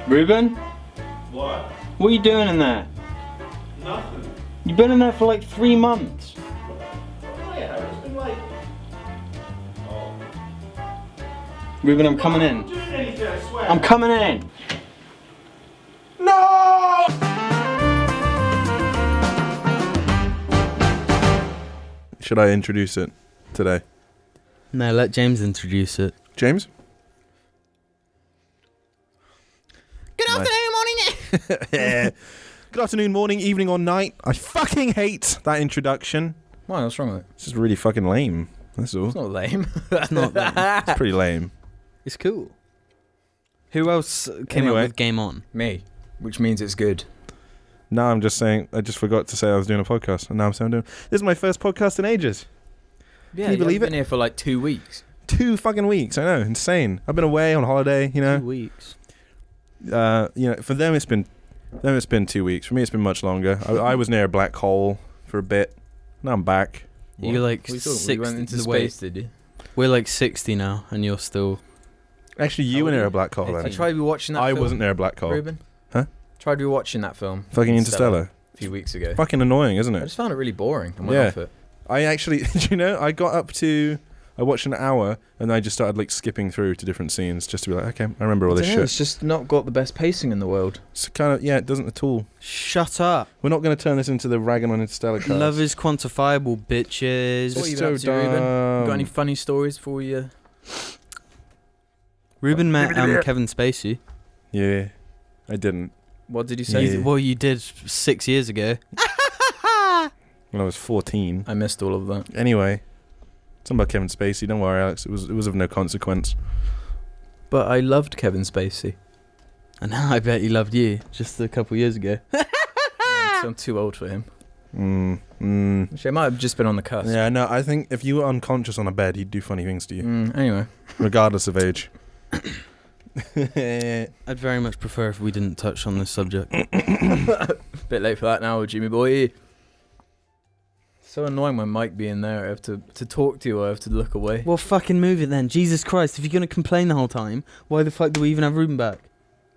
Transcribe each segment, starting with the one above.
Ruben? What? What are you doing in there? Nothing. You've been in there for like 3 months. Oh yeah, it's been like... Oh. Ruben, I'm coming I'm not in. doing anything, I swear. I'm coming in. No! Should I introduce it today? No, let James introduce it. James? Good afternoon, morning. Yeah. Good afternoon, morning, evening, or night. I fucking hate that introduction. Why? What's wrong with it? It's just really fucking lame. That's all. It's not lame. It's not lame. It's pretty lame. It's cool. Who else came up Anyway. with Game On? Me, which means it's good. No, I'm just saying, I just forgot to say I was doing a podcast, and now I'm saying I'm doing... This is my first podcast in ages. Yeah, Can you believe I've been here for like 2 weeks. 2 fucking weeks, I know, insane. I've been away on holiday, you know. 2 weeks. For them it's been 2 weeks. For me it's been much longer. I was near a black hole for a bit. Now I'm back. You're like What are you talking about? 60. You went into wait, space, did you? we're like 60 now, and you're still. Actually, you How were old near are a black hole I then. tried rewatching that I film. wasn't near a black hole. Ruben? Huh? Tried rewatching that film. Fucking Interstellar. A few weeks ago. Fucking annoying, isn't I it? just found it really boring and went Yeah. off it. I actually, do you know, I watched an hour and I just started like skipping through to different scenes just to be like, okay, I remember all this shit. It's just not got the best pacing in the world. It's kind of, it doesn't at all. Shut up. We're not going to turn this into the ragging on Interstellar cast. Love is quantifiable, bitches. What are you so up to, Ruben? dumb. Got any funny stories for you? Ruben met Kevin Spacey. Yeah, I didn't. What did you say? Yeah. Well, you did 6 years ago. When I was 14. I missed all of that. Anyway, something about Kevin Spacey. Don't worry, Alex. It was of no consequence. But I loved Kevin Spacey. And now I bet he loved you just a couple years ago. I'm too old for him. Yeah, Actually, I might have just been on the cusp. no, I think if you were unconscious on a bed, he'd do funny things to you, Anyway. regardless of age. I'd very much prefer if we didn't touch on this subject. Bit late for that now, Jimmy boy. So annoying when Mike be in there. I have to talk to you, I have to look away. Well, fucking move it then. Jesus Christ, if you're going to complain the whole time, why the fuck do we even have Ruben back?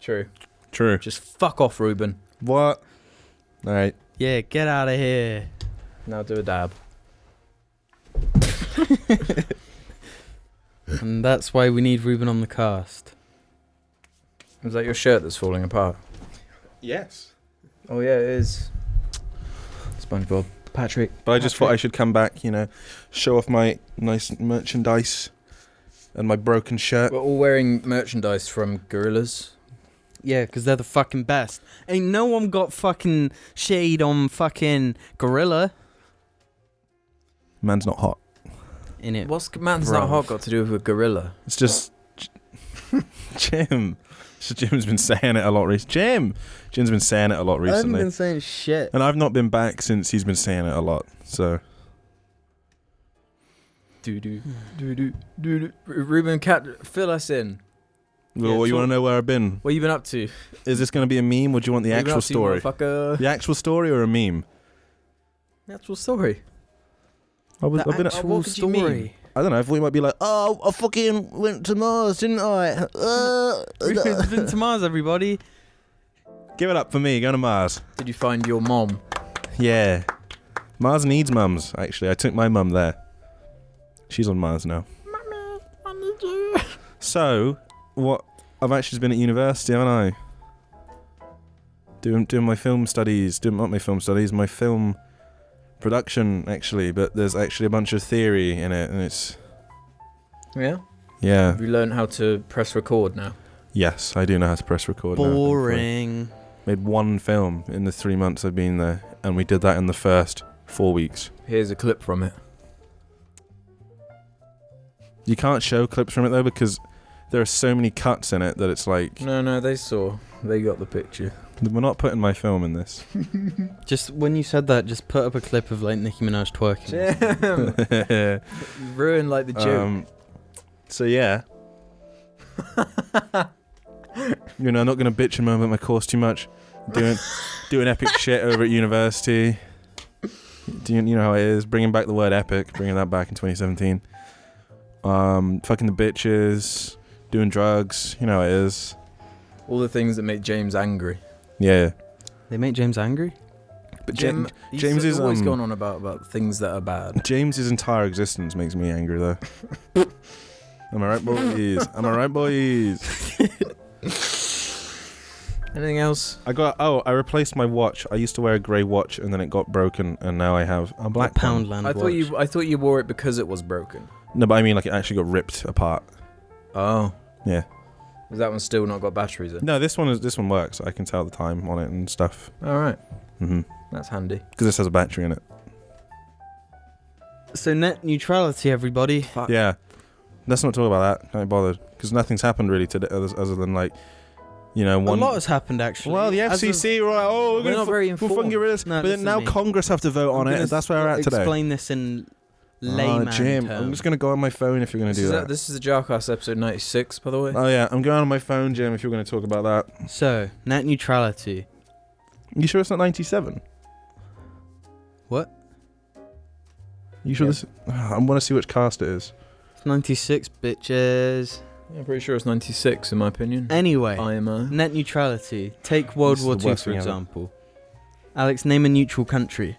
True. True. Just fuck off, Ruben. What? All right. Yeah, get out of here. Now do a dab. And that's why we need Ruben on the cast. Is that your shirt that's falling apart? Yes. Oh yeah, it is. SpongeBob. Patrick. But I just thought I should come back, show off my nice merchandise and my broken shirt. We're all wearing merchandise from Gorillas. Yeah, because they're the fucking best. Ain't no one got fucking shade on fucking Gorilla Man's not hot. in it. What's Man's Not Hot got to do with a gorilla? It's just Jim. Jim's been saying it a lot recently. Jim's been saying it a lot I haven't recently. been saying shit. And I've not been back since he's been saying it a lot. So Ruben, fill us in. well, Yeah, you want to know where I've been? What you been up to? Is this going to be a meme or do you want the What you been actual up to, story? motherfucker? The actual story or a meme? The actual story. The what actual could you mean? story. I don't know. I thought you might be like, oh, I fucking went to Mars, didn't I? Ruben's been to Mars, everybody. Give it up for me. Going to Mars. Did you find your mom? Yeah. Mars needs mums, actually. I took my mum there. She's on Mars now. Mommy, I need you. So, what? I've actually been at university, haven't I? Doing my film studies. Not my film studies, my film production, actually. But there's actually a bunch of theory in it, and it's... Yeah? Yeah. Have you learned how to press record now? Yes, I do know how to press record now. Boring. Made one film in the 3 months I've been there, and we did that in the first 4 weeks. Here's a clip from it. You can't show clips from it though because there are so many cuts in it that it's like No, they saw. They got the picture. we're not putting my film in this. Just when you said that, just put up a clip of like Nicki Minaj twerking. Jim! You ruined like the joke. So yeah. I'm not gonna bitch and moan about my course too much. Doing epic shit over at university. You know how it is. Bringing back the word epic. Bringing that back in 2017. Fucking the bitches. Doing drugs. You know how it is. All the things that make James angry. Yeah. They make James angry? But Jim, James he's is always going on about things that are bad. James's entire existence makes me angry though. Am I right, boys? Am I right, boys? Anything else? I replaced my watch. I used to wear a grey watch and then it got broken and now I have a black one. Poundland I watch. thought you wore it because it was broken. No, but I mean like it actually got ripped apart. Oh. Yeah. Is that one still not got batteries in? No, this one works. I can tell the time on it and stuff. All right. Mhm. That's handy. Because this has a battery in it. So net neutrality, everybody. Fuck. Yeah. Let's not talk about that. Can't be bothered. Because nothing's happened really today other than like, you know, one. A lot has happened, actually. Well, the FCC were like, oh, We're not very we'll fucking informed. get rid of this. No, But then listen now to me. Congress have to vote on it, and that's where we're at today. Explain this in layman Jim, terms. I'm just going to go on my phone if you're going to do that. This is the JARCAST episode 96, by the way. Oh, yeah, I'm going on my phone, Jim, if you're going to talk about that. So, net neutrality. You sure it's not 97? What? You sure Yeah. this... I want to see which cast it is. It's 96, bitches. Yeah, I'm pretty sure it's 96 in my opinion. Anyway, IMO. net neutrality. Take World This is War the II, worst for thing ever. example. Alex, name a neutral country.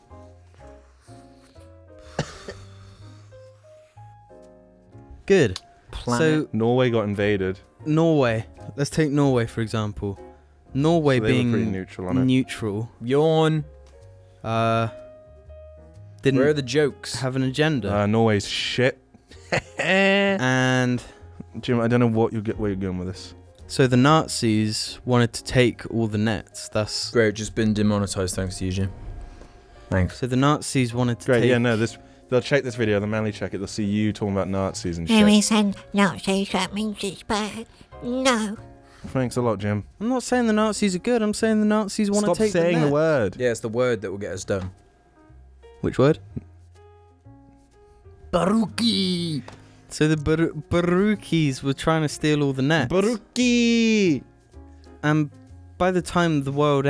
Good. Planet. So, Norway got invaded. Norway. Let's take Norway, for example. Norway So they were pretty being neutral on it. neutral, Yawn. didn't Where are the jokes? have an agenda. Norway's shit. And Jim, I don't know where you're going with this. so the Nazis wanted to take all the nets. Thus, Great, just been demonetized thanks to you, Jim. Thanks. so the Nazis wanted to Great, take. yeah, no, they'll check this video, they'll manually check it, they'll see you talking about Nazis and There shit. isn't Nazis, that means it's bad. No. Thanks a lot, Jim. I'm not saying the Nazis are good. I'm saying the Nazis want to Stop take saying the the net. word. Yeah, it's the word that will get us done. Which word? Baruki. So the Baruchis were trying to steal all the nets. Baruki! And by the time the World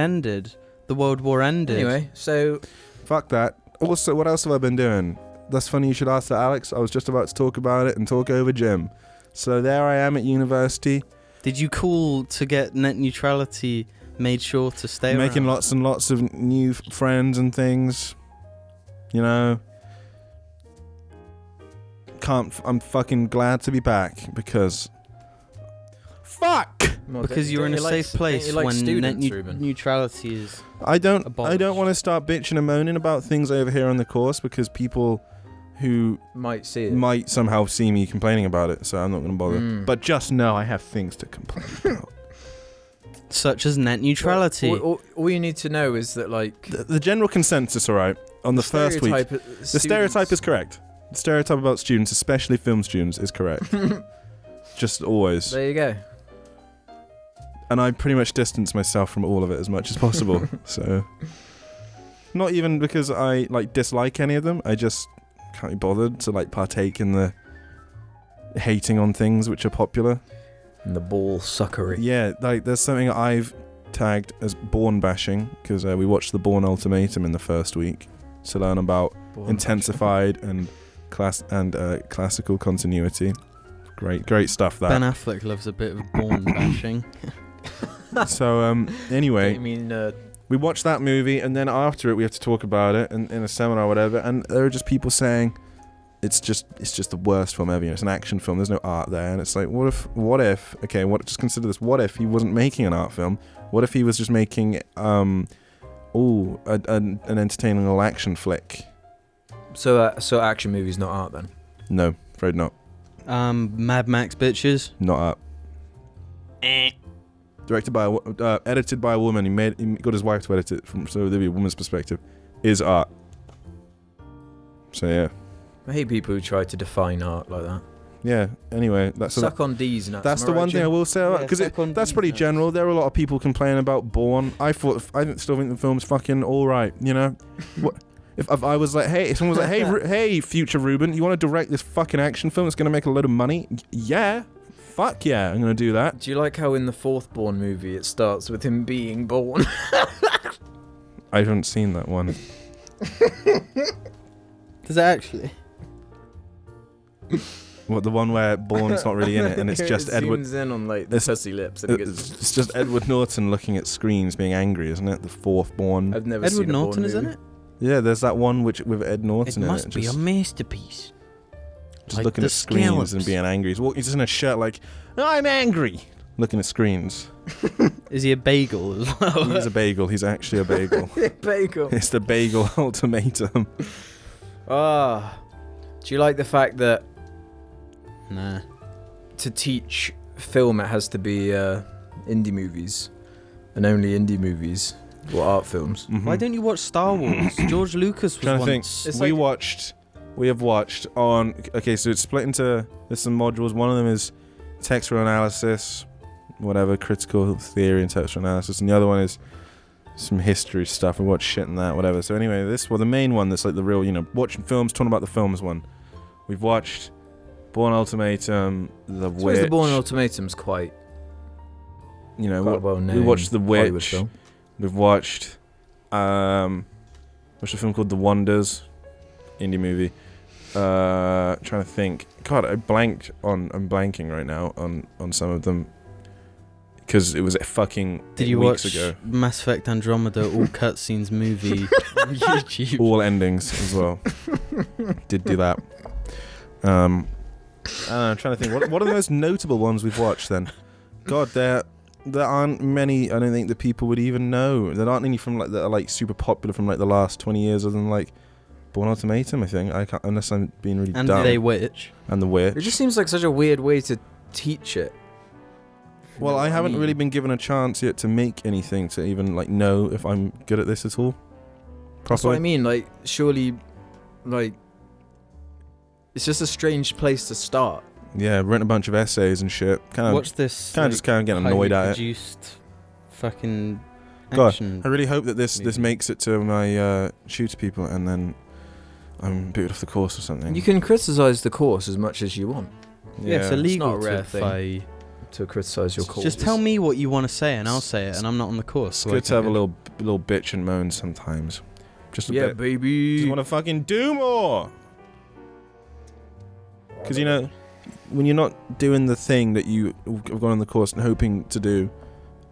War ended. Anyway, so Fuck that. Also, what else have I been doing? That's funny you should ask that, Alex. I was just about to talk about it and talk over Jim. So there I am at university, Did you call to get net neutrality made sure to stay making around? lots and lots of new friends and things. You know. I'm fucking glad to be back because... Fuck! Because you're in a safe place when net students, Ruben. neutrality is... I don't Abolished. want to start bitching and moaning about things over here on the course because people who Might see it. might somehow see me complaining about it, so I'm not going to bother. Mm. But just know I have things to complain about. Such as net neutrality. All you need to know is that, like, The general consensus, alright, on the first week, the stereotype is correct. The stereotype about students, especially film students, is correct. Just always. There you go. And I pretty much distance myself from all of it as much as possible. So, not even because I like dislike any of them. I just can't be bothered to like partake in the hating on things which are popular. And the ball suckery. Yeah, like there's something I've tagged as Bourne bashing because we watched the Bourne Ultimatum in the first week to learn about intensified and classical continuity. Great stuff. That. Ben Affleck loves a bit of Bourne bashing. So anyway. I mean, We watched that movie, and then after it, we have to talk about it in a seminar or whatever. And there are just people saying, "It's just the worst film ever. You know, it's an action film. There's no art there." And it's like, what if? Okay, just consider this. What if he wasn't making an art film? What if he was just making an entertaining little action flick? so action movies not art then? No, afraid not. Mad Max bitches. Not art. Directed by edited by a woman. He got his wife to edit it so there'd be a woman's perspective. Is art. So yeah. I hate people who try to define art like that. Yeah. Anyway, that's Suck on D's nuts. That's am the I right, one thing I Jim? will say about because suck on that's these pretty nuts. general. There are a lot of people complaining about Bourne. I still think the film's fucking all right. You know, what if I was like, hey, if someone was like, hey, future Ruben, you want to direct this fucking action film that's gonna make a load of money? Yeah, fuck yeah, I'm gonna do that. Do you like how in the fourth Bourne movie it starts with him being born? I haven't seen that one. Does it actually? What, the one where Bourne's not really in it, and it's just Edward. Zooms in on like the It's- pussy lips. And it gets, It's just Edward Norton looking at screens, being angry, isn't it? The fourth Bourne. I've never Edward seen a Bourne Norton is in movie. it? Yeah, there's that one with Ed It Norton in must it. be a Just, masterpiece. just like looking the at screens scallops. and being angry. He's just in a shirt like, I'm angry. Looking at screens. Is he a bagel as well? He's a bagel. He's actually a bagel. Bagel. It's the bagel ultimatum. Ah. Do you like the fact that Nah. to teach film it has to be indie movies, and only indie movies or art films? Mhm. Why don't you watch Star Wars? George Lucas was Trying to think. once. It's We have watched on. Okay, so it's split into. There's some modules. One of them is textual analysis, whatever, critical theory and textual analysis, and the other one is some history stuff. We watch shit and that, whatever. So anyway, the main one that's like the real, watching films, talking about the films one. We've watched Bourne Ultimatum, The So Witch. the Bourne Ultimatum's quite well known. we watched The Hollywood Witch. film. We've watched what's a film called The Wonders, indie movie. Trying to think. God, I'm blanking right now on some of them because it was fucking Did you weeks watch ago. Mass Effect Andromeda all cutscenes movie on YouTube? All endings as well. Did do that. I'm trying to think. What are the most notable ones we've watched then? God, there aren't many. I don't think that people would even know. There aren't any from that are like super popular from like the last 20 years, other than like Bourne Ultimatum. I think I can't, unless I'm being really And dumb. They Witch. And The Witch. It just seems like such a weird way to teach it. Well, I haven't really been given a chance yet to make anything to even like know if I'm good at this at all. That's what I Properly. mean. Like, surely, like, it's just a strange place to start. Yeah, written a bunch of essays and shit. Watch this. Just kind of getting annoyed at it. Produced fucking God, action. I really hope that this movie. makes it to my shooter people, and then I'm booted off the course or something. You can criticize the course as much as you want Yeah, it's illegal not a rare to thing. fight. to criticize your course. Just tell me what you want to say and I'll say it, and I'm not on the course. It's so I good to can have a go. little bitch and moan sometimes. Just a Yeah, bit. baby. Just want to fucking do more. Because when you're not doing the thing that you have gone on the course and hoping to do,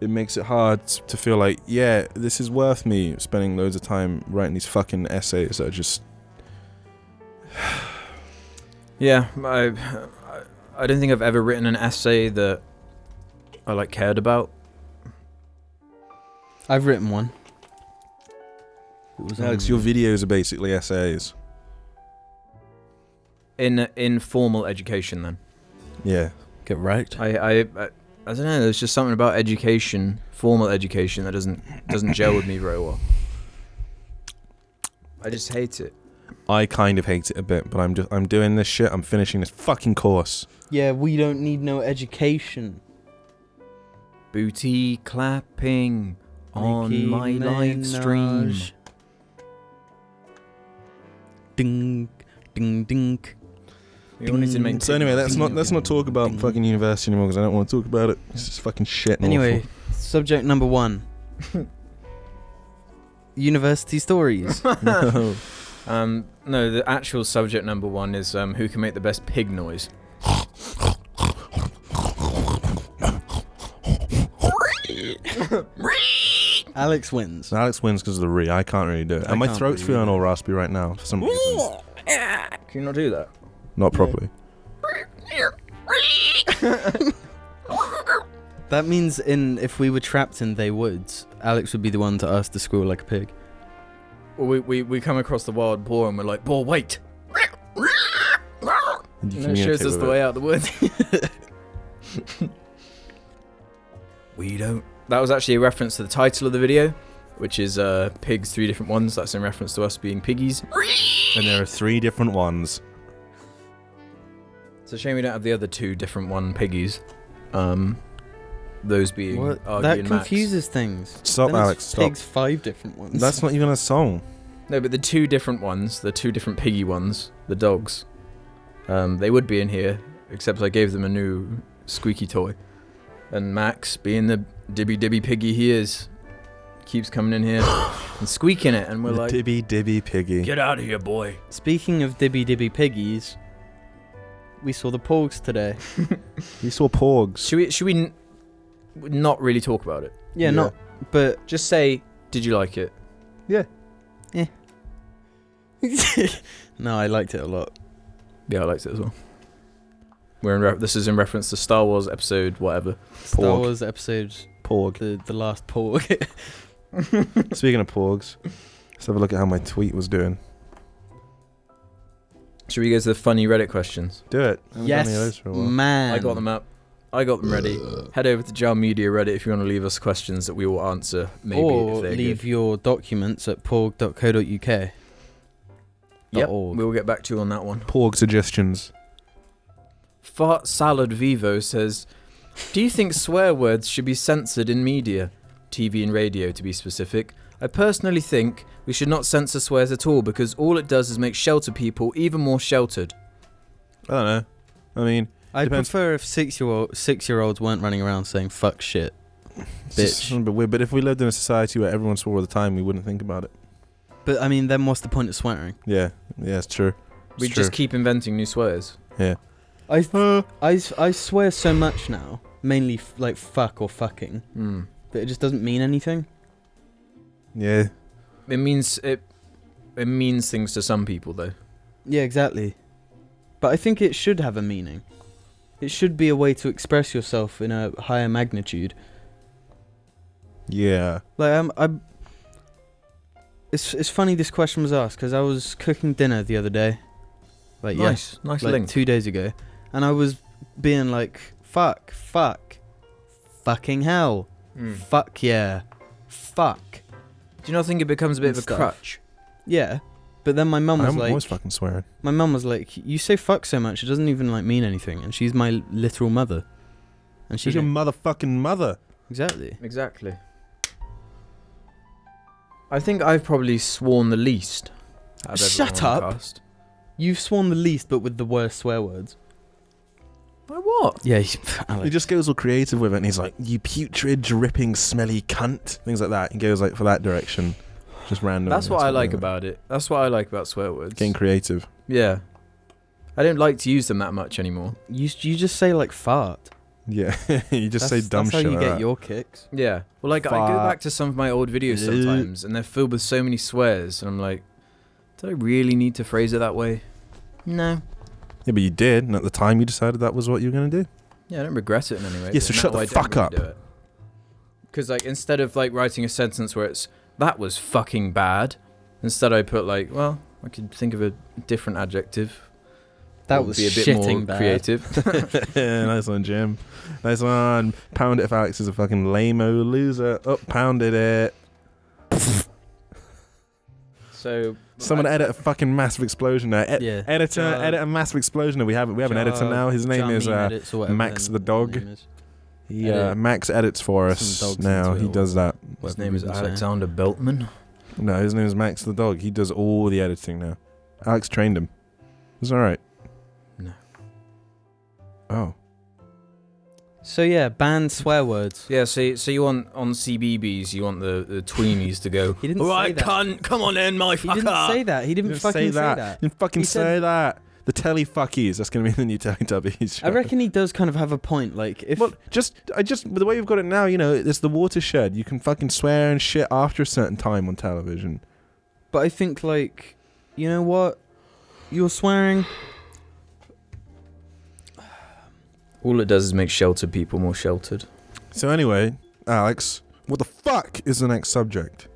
it makes it hard to feel like, yeah, this is worth me spending loads of time writing these fucking essays that are just. Yeah, I don't think I've ever written an essay that I like cared about. I've written one. It was Alex, on- your videos are basically essays. In formal education, then. Yeah. Get right. I don't know. There's just something about education, formal education, that doesn't gel with me very well. I just hate it. I kind of hate it a bit, but I'm doing this shit. I'm finishing this fucking course. Yeah, we don't need no education. Booty clapping on Nicki my live stream. Minaj. Ding, ding, ding. You wanted to make So anyway, let's Ding, not talk about ding. fucking university anymore because I don't want to talk about it. It's just fucking shit. And Anyway, awful. subject number 1. University stories. No. No, the actual subject number 1 is who can make the best pig noise. Alex wins. So Alex wins because of the re. I can't really do it. I And my can't throat's really feeling do all raspy right now for some reason. Can you not do that? Not properly. That means if we were trapped in They Woods, Alex would be the one to ask to squeal like a pig. Well, we come across the wild boar and we're like, boar, wait! And you And it shows communicate us with the it. way out of the woods. We don't. That was actually a reference to the title of the video, which is Pigs 3 Different Ones. That's in reference to us being piggies. And there are 3 different ones. It's a shame we don't have the other 2 different one piggies. Those being What? Argy That and Max. confuses things. Stop, Then it's Alex, stop. Pigs 5 different ones. That's not even a song. No, but the 2 different ones, the 2 different piggy ones, the dogs, they would be in here, except I gave them a new squeaky toy. And Max, being the dibby piggy he is, keeps coming in here and squeaking it, and we're The like, dibby piggy. get out of here, boy. Speaking of dibby piggies, we saw the Porgs today. We saw Porgs. Should we not really talk about it? Yeah, not. But Just say, did you like it? no, I liked it a lot. Yeah, I liked it as well. This is in reference to Star Wars episode whatever. Star Porg. Wars episode, Porg. the last Porg. Speaking of Porgs, let's have a look at how my tweet was doing. Should we go to the funny Reddit questions? Do it. I haven't done any of those Yes, for a while. man. I got them up. I got them ready. Head over to Jar Media Reddit if you want to leave us questions that we will answer. Maybe or if they're leave good. your documents at porg.co.uk. Yep, .org. we'll get back to you on that one. Porg suggestions. Fart Salad Vivo says, do you think swear words should be censored in media? TV and radio, to be specific. I personally think we should not censor swears at all because all it does is make sheltered people even more sheltered. I don't know. I mean, I'd depends. prefer if six-year-olds weren't running around saying fuck shit. it's just a bit weird. But if we lived in a society where everyone swore all the time, we wouldn't think about it. But I mean, then what's the point of swearing? Yeah, it's true. We It's just true. keep inventing new swears. Yeah. I swear so much now, mainly like fuck or fucking, that it just doesn't mean anything. Yeah. It means things to some people though. Yeah, exactly. But I think it should have a meaning. It should be a way to express yourself in a higher magnitude. Yeah. Like it's funny this question was asked because I was cooking dinner the other day. Like Nice like link. 2 days ago, and I was being like fuck, fucking hell, fuck yeah, fuck. Do you not think it becomes a bit And of a stuff. crutch? Yeah. But then my mum was I'm like, always fucking swearing. my mum was like, you say fuck so much, it doesn't even like mean anything. And she's my literal mother. And She's your motherfucking mother. exactly. Exactly. I think I've probably sworn the least. out of Shut everyone on the up. cast. You've sworn the least, but with the worst swear words. By what? Yeah, He just goes all creative with it, and he's like, "You putrid, dripping, smelly cunt," things like that. He goes like for that direction, just random. That's what I like about it. That's what I like about swear words. getting creative. Yeah. I don't like to use them that much anymore. you just say like fart. Yeah, you just say dumb that's shit. how you like get that. your kicks. Yeah. Well, like, I go Fart. back to some of my old videos sometimes, and they're filled with so many swears, and I'm like, did I really need to phrase it that way? No. Yeah, but you did, and at the time you decided that was what you were gonna do. Yeah, I don't regret it in any way. Yeah, so shut the fuck up. Because, like, instead of, like, writing a sentence where it's, that was fucking bad, instead I put, like, well, I could think of a different adjective. That was be a bit shitting more bad. creative. Yeah, nice one, Jim. Nice one. Pound it if Alex is a fucking lame-o loser. Oh, pounded it. So Someone edit a fucking massive explosion there. Yeah. Editor, edit a massive explosion. We have an editor now. His name is Max the dog. Max edits for us Some dogs now. into it He or does that. his name is Alexander Beltman. No, his name is Max the dog. He does all the editing now. Alex trained him. It's all right. No. Oh. So yeah, ban swear words. Yeah, so you want on CBBS, you want the tweenies to go. He didn't All say right, that. cunt, come on in, my He fucker. didn't say that. He didn't fucking say that. You didn't fucking He say said- that. The telly fuckies. That's gonna be the new Teletubbies show. I reckon he does kind of have a point. Like if Well, the way we've got it now, you know, it's the watershed. You can fucking swear and shit after a certain time on television. But I think, like, you know what? You're swearing. All it does is make sheltered people more sheltered. So anyway, Alex, what the fuck is the next subject?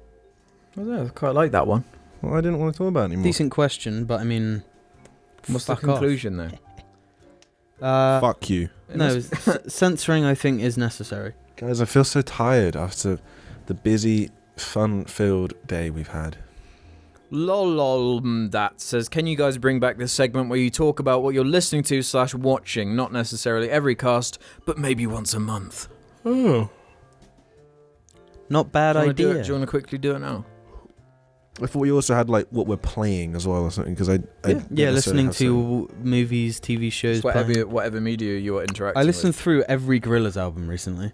I quite like that one. Well, I didn't want to talk about it anymore. Decent question, but I mean, What's the fuck off. conclusion, though? Fuck you. No, censoring I think is necessary. Guys, I feel so tired after the busy, fun-filled day we've had. Lol, that says, can you guys bring back this segment where you talk about what you're listening to / watching? Not necessarily every cast, but maybe once a month. Oh. Not bad Do you wanna do idea. it? Do you want to quickly do it now? I thought we also had, like, what we're playing as well or something, because I don't Yeah, necessarily listening have some- to movies, TV shows. playing. Whatever media you're interacting I listened with. through every Gorillaz album recently.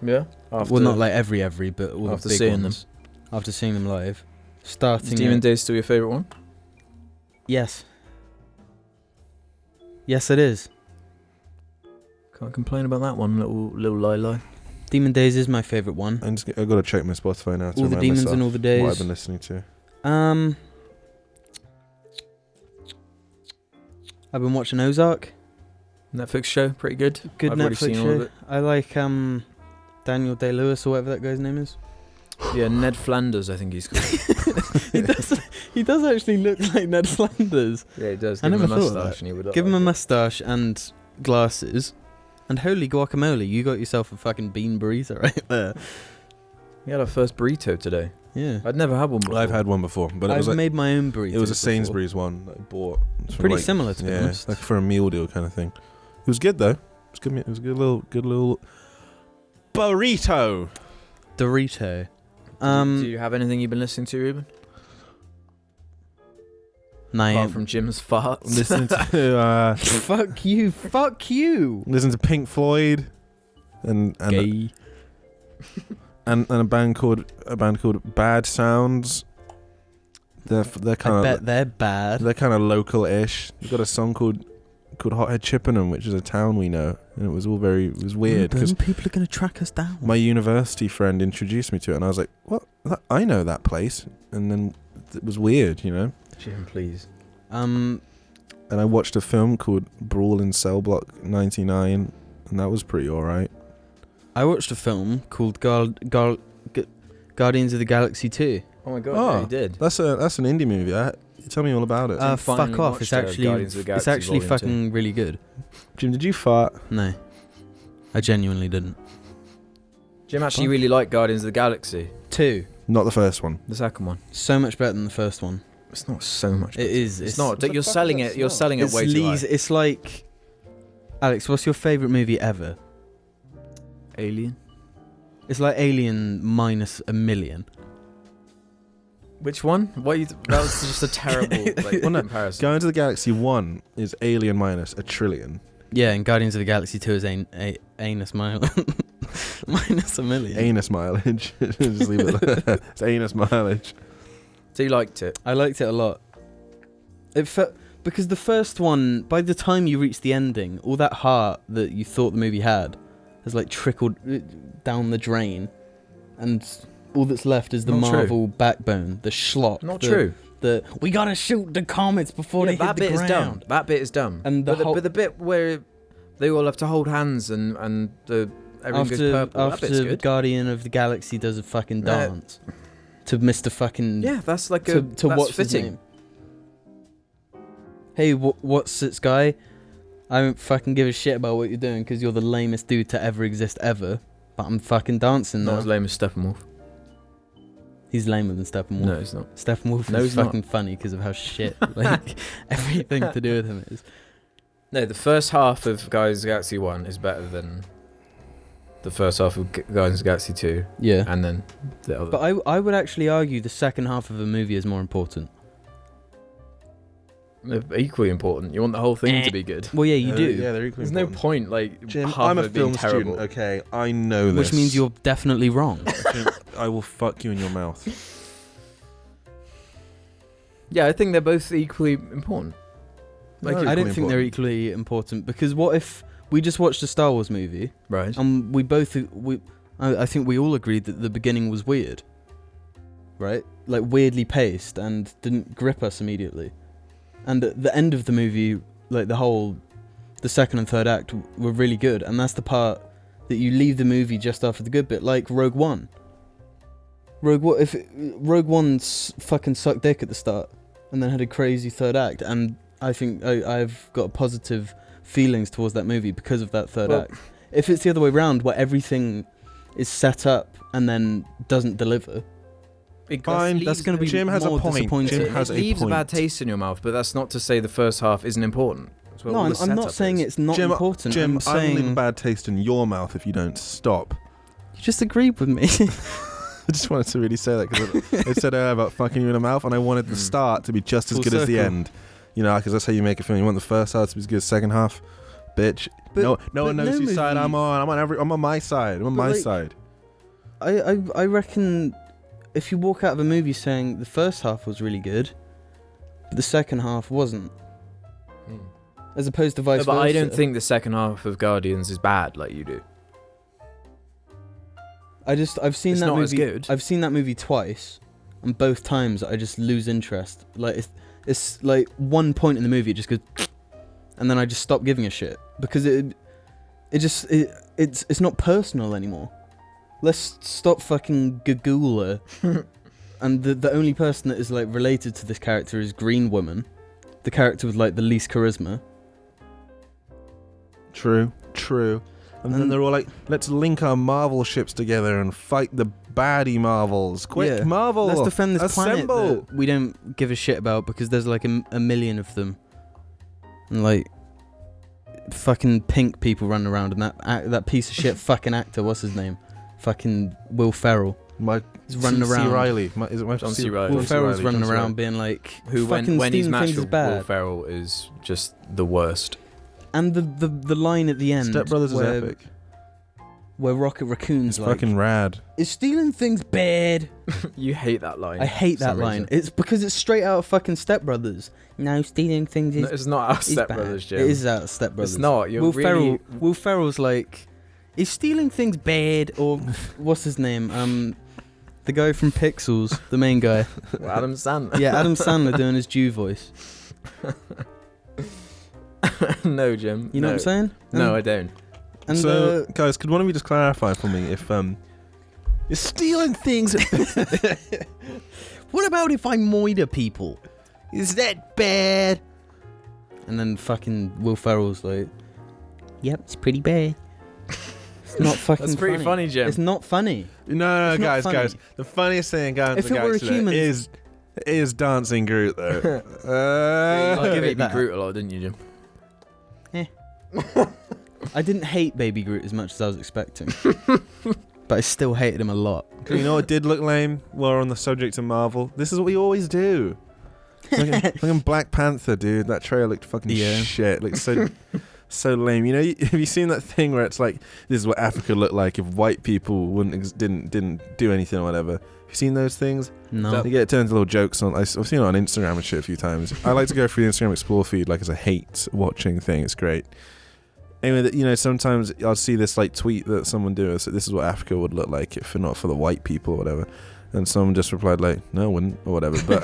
Yeah? Well, not like every, but all after the big seeing ones. After seeing them live. Is Starting Demon at- Days still your favourite one? Yes. Yes, it is. Can't complain about that one, little lie. Demon Days is my favourite one. I've got to check my Spotify now to All the remind demons myself and all the what days. I've been listening to. I've been watching Ozark. Netflix show, pretty good. Good I've already Netflix seen all of show. it. I like Daniel Day-Lewis or whatever that guy's name is. Yeah, Ned Flanders, I think he's called. He does actually look like Ned Flanders. Yeah, he does. I Give him never a thought of mustache that. and he would look Give him a like it. mustache and glasses. And holy guacamole, you got yourself a fucking bean burrito right there. We had our first burrito today. Yeah. I'd never had one before. I've had one before, but it I've was like, made my own burrito. it was a Sainsbury's one that I bought. It's from Pretty like, similar to be yeah, honest. like for a meal deal kind of thing. It was good though. It was good. It was a good little burrito. Dorito. Do you have anything you've been listening to, Ruben? Apart from Jim's farts. Listening to fuck you. listen to Pink Floyd and Gay. and a band called Bad Sounds. They're I kind bet of they're bad. they're kind of local-ish. They've got a song called Hothead Chippenham, which is a town we know, and it was weird because people are gonna track us down. my university friend introduced me to it, and I was like, "What? I know that place." And then it was weird, you know. Jim, please. And I watched a film called Brawl in Cell Block 99, and that was pretty alright. I watched a film called Guardians of the Galaxy 2. Oh my god, Oh. yeah, he did. That's an indie movie. Tell me all about it. Jim finally Fuck off! watched, It's actually Guardians of the Galaxy Volume fucking really good. Jim, did you fart? No, I genuinely didn't. Jim actually really liked Guardians of the Galaxy. 2, Not the first one. The second one. so much better than the first one. It's not so much. It is. It's not. What the You're fuck selling is it. that You're smell? selling it It's way too high. It's like, Alex, what's your favourite movie ever? Alien. It's like Alien minus a million. Which one? That was just a terrible Well, no, comparison. Going to the Galaxy 1 is Alien minus a trillion. Yeah, and Guardians of the Galaxy 2 is anus mile minus a million. Anus mileage. Just leave it there. It's anus mileage. So you liked it? I liked it a lot. It felt because the first one, by the time you reach the ending, all that heart that you thought the movie had has like trickled down the drain, and all that's left is the Not true. Marvel backbone, the schlock. Not the, true. We gotta shoot the comets before they hit that the bit ground. is dumb. That bit is dumb. And the but the bit where they all have to hold hands and everyone goes purple. That bit's After good. Guardian of the Galaxy does a fucking Yeah. dance to Mr. fucking Yeah, that's like to that's what's his fitting. name? Hey, what's it, Sky? I don't fucking give a shit about what you're doing because you're the lamest dude to ever exist ever. But I'm fucking dancing Not now. as lame as Steppenwolf. He's lamer than Steppenwolf. No, it's not. Steppenwolf No, is he's not. fucking funny because of how shit like everything to do with him is. No, the first half of Guardians of the Galaxy 1 is better than the first half of Guardians of the Galaxy 2, Yeah. and then the other. But I would actually argue the second half of a movie is more important. They're equally important. You want the whole thing to be good. Well, yeah, you do. Yeah, they're equally There's no important. point, like, Jim, half I'm a of it being film terrible. student, okay? I know this. Which means you're definitely wrong. Jim, I will fuck you in your mouth. Yeah, I think they're both equally important. Like, No. I don't Equally think they're important. equally important because what if we just watched a Star Wars movie right. and I think we all agreed that the beginning was weird, right? Like weirdly paced and didn't grip us immediately. And at the end of the movie, like the second and third act were really good, and that's the part that you leave the movie just after the good bit, like Rogue One. Rogue One fucking sucked dick at the start, and then had a crazy third act, and I think I've got positive feelings towards that movie because of that third act. If it's the other way around, where everything is set up and then doesn't deliver, Fine, that's going to be Jim has a more point. disappointing. Jim has it a leaves a bad point. taste in your mouth, but that's not to say the first half isn't important. That's what No, all the I'm not setup saying is. it's not Jim, important. Jim, I'm I will saying leave a bad taste in your mouth if you don't stop. you just agreed with me. I just wanted to really say that because it said earlier about fucking you in the mouth, and I wanted the start to be just as Full good as the circle. end. You know, because that's how you make a film. You want the first half to be as good as the second half, bitch. But- no but one knows no whose side movie- I'm on. I'm on my side. I'm on But my like- side. I reckon if you walk out of a movie saying the first half was really good, but the second half wasn't, as opposed to vice versa. But I don't think the second half of Guardians is bad like you do. I've seen It's that not movie. as good. I've seen that movie twice, and both times I just lose interest. Like it's like one point in the movie it just goes, and then I just stop giving a shit because it's not personal anymore. Let's stop fucking Gagula. And the only person that is like related to this character is Green Woman, the character with like the least charisma. True. And then they're all like, let's link our Marvel ships together and fight the baddie Marvels. Quick, Yeah. Marvel! Let's defend this planet Assemble! that we don't give a shit about because there's like a million of them, and like fucking pink people running around, and that piece of shit fucking actor, what's his name? Fucking Will Ferrell. He's running around. C. Riley. Is it John C. Reilly. Will Ferrell's running John C. around Reilly. being like, Who, fucking when he's Stephen matched Things is with Will bad. Ferrell, is just the worst. And the line at the end, Step Brothers is where, epic. where Rocket Raccoon's It's like, fucking rad. is stealing things bad? You hate that line. I hate for that some line. reason. It's because it's straight out of fucking Step Brothers. No, stealing things No, is it's not our is Step bad. Brothers, Jim. It is out of Step Brothers. It's not. You're really... Will Ferrell's like, is stealing things bad? Or what's his name? The guy from Pixels, the main guy. Adam Sandler. Yeah, Adam Sandler doing his Jew voice. No, Jim. You know what I'm saying? No, I don't. And So, guys, could one of you just clarify for me if you're stealing things? what about if I moider people? Is that bad? And then fucking Will Ferrell's like, yep, it's pretty bad. It's not fucking That's pretty funny, Jim. It's not funny. No, It's not guys. funny. The funniest thing in Guardians If of it the were a Galaxy human- is Dancing Groot, though. I'll You give it Baby that. Groot a lot, didn't you, Jim? I didn't hate Baby Groot as much as I was expecting. But I still hated him a lot. You know what did look lame? While we're on the subject of Marvel, this is what we always do. Fucking Black Panther, dude. That trailer looked fucking shit. Looked so lame. You know, have you seen that thing where it's like, this is what Africa looked like if white people didn't do anything or whatever? Have you seen those things? No. They get turned into little jokes on. I've seen it on Instagram and shit a few times. I like to go through the Instagram Explore feed like as a hate watching thing. It's great. Anyway, you know, sometimes I'll see this like tweet that someone do. So this is what Africa would look like if not for the white people or whatever. And someone just replied like, "No, it wouldn't," or whatever. But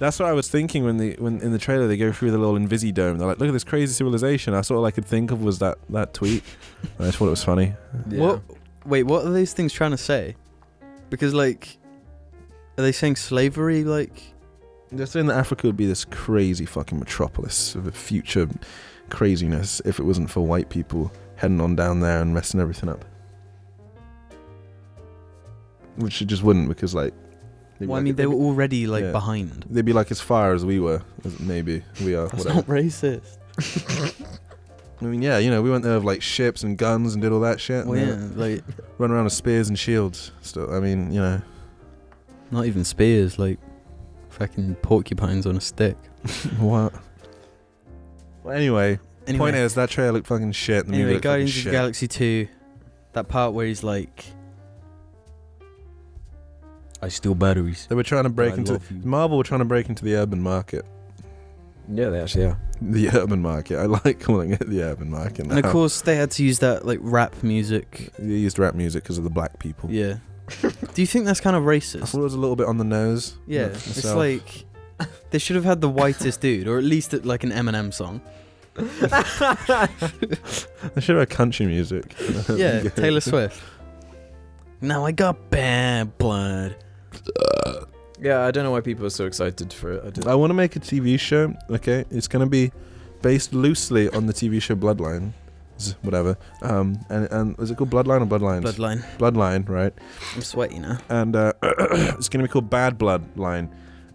that's what I was thinking when in the trailer they go through the little Invisidome. They're like, "Look at this crazy civilization." That's all I could think of was that tweet. I just thought it was funny. What? Wait, what are those things trying to say? Because like, are they saying slavery? Like, They're saying that Africa would be this crazy fucking metropolis of a future craziness if it wasn't for white people heading on down there and messing everything up. Which it just wouldn't, because like... well, I mean, they were already like yeah. behind. They'd be like as far as we were, as maybe we are. That's Whatever. not racist. I mean, yeah, you know, we went there with like ships and guns and did all that shit. Well, and yeah, like run around with spears and shields. Still, I mean, you know. not even spears, like fucking porcupines on a stick. What? Well, anyway, point is that trailer looked fucking shit. The movie Anyway, looked fucking Guardians of the shit. Galaxy 2, that part where he's like, I steal batteries. They were trying to break I into love you. Marvel were trying to break into the urban market. Yeah, they actually are. The urban market. I like calling it the urban market. And of now. course, they had to use that like rap music. They used rap music because of the black people. Yeah. Do you think that's kind of I racist? thought it was a little bit on the nose. Yeah, myself. it's like they should have had the whitest dude, or at least like an Eminem song. They should have country music. Yeah, Taylor Swift. Now I got bad blood. Yeah, I don't know why people are so excited for it. I want to make a TV show. Okay, it's gonna be based loosely on the TV show Bloodline, whatever. And is it called Bloodline or Bloodlines? Bloodline. Bloodline, right? I'm sweaty now. And it's gonna be called Bad Bloodline,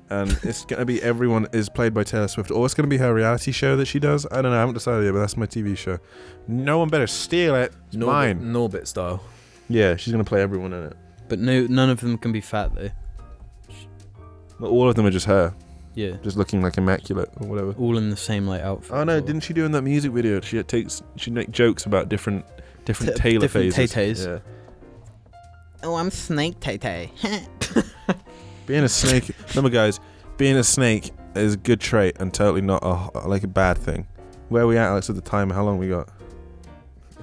and it's gonna be everyone is played by Taylor Swift, or it's gonna be her reality show that she does. I don't know. I haven't decided yet, but that's my TV show. No one better steal it. It's mine. Norbit style. Yeah, she's gonna play everyone in it. But no, none of them can be fat though. But all of them are just her, Yeah. just looking like immaculate or whatever. All in the same like outfit. Oh no! or- Didn't she do in that music video? She make jokes about different Taylor different phases. Tay-Tays. Yeah. Oh, I'm Snake Tay-Tay. Being a snake. Remember, guys, being a snake is a good trait and totally not like a bad thing. Where are we at, Alex, at the time? How long we got?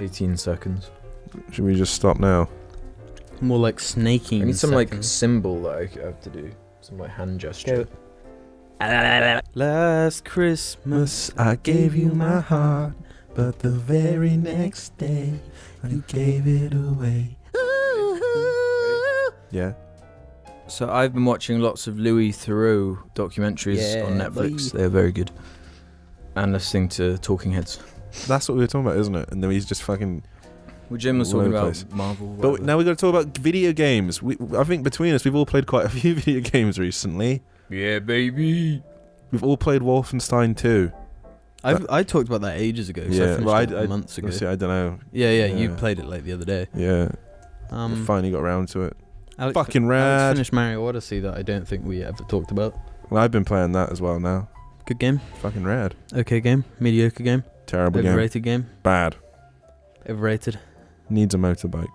18 seconds. Should we just stop now? More like snaking. I need some like seconds. symbol that I have to do. Some like hand gesture. Last Christmas I gave you my heart, but the very next day you gave it away. Yeah. So I've been watching lots of Louis Theroux documentaries on Netflix. They're very good. And listening to Talking Heads. That's what we were talking about, isn't it? And then he's just fucking... Well, Jim was All talking over the about place. Marvel. But whatever. now we've got to talk about video games. I think between us, we've all played quite a few video games recently. Yeah, baby. We've all played Wolfenstein 2. I talked about that ages ago. 'cause Yeah, I finished well, it months ago. Obviously, I don't know. Yeah, you Yeah. played it like the other day. Yeah. Finally got around to it. Alex, Fucking Alex rad. finished Mario Odyssey that I don't think we ever talked about. Well, I've been playing that as well now. Good game. Fucking rad. Okay game. Mediocre game. Terrible game. Overrated game. Bad. Overrated. Needs a motorbike.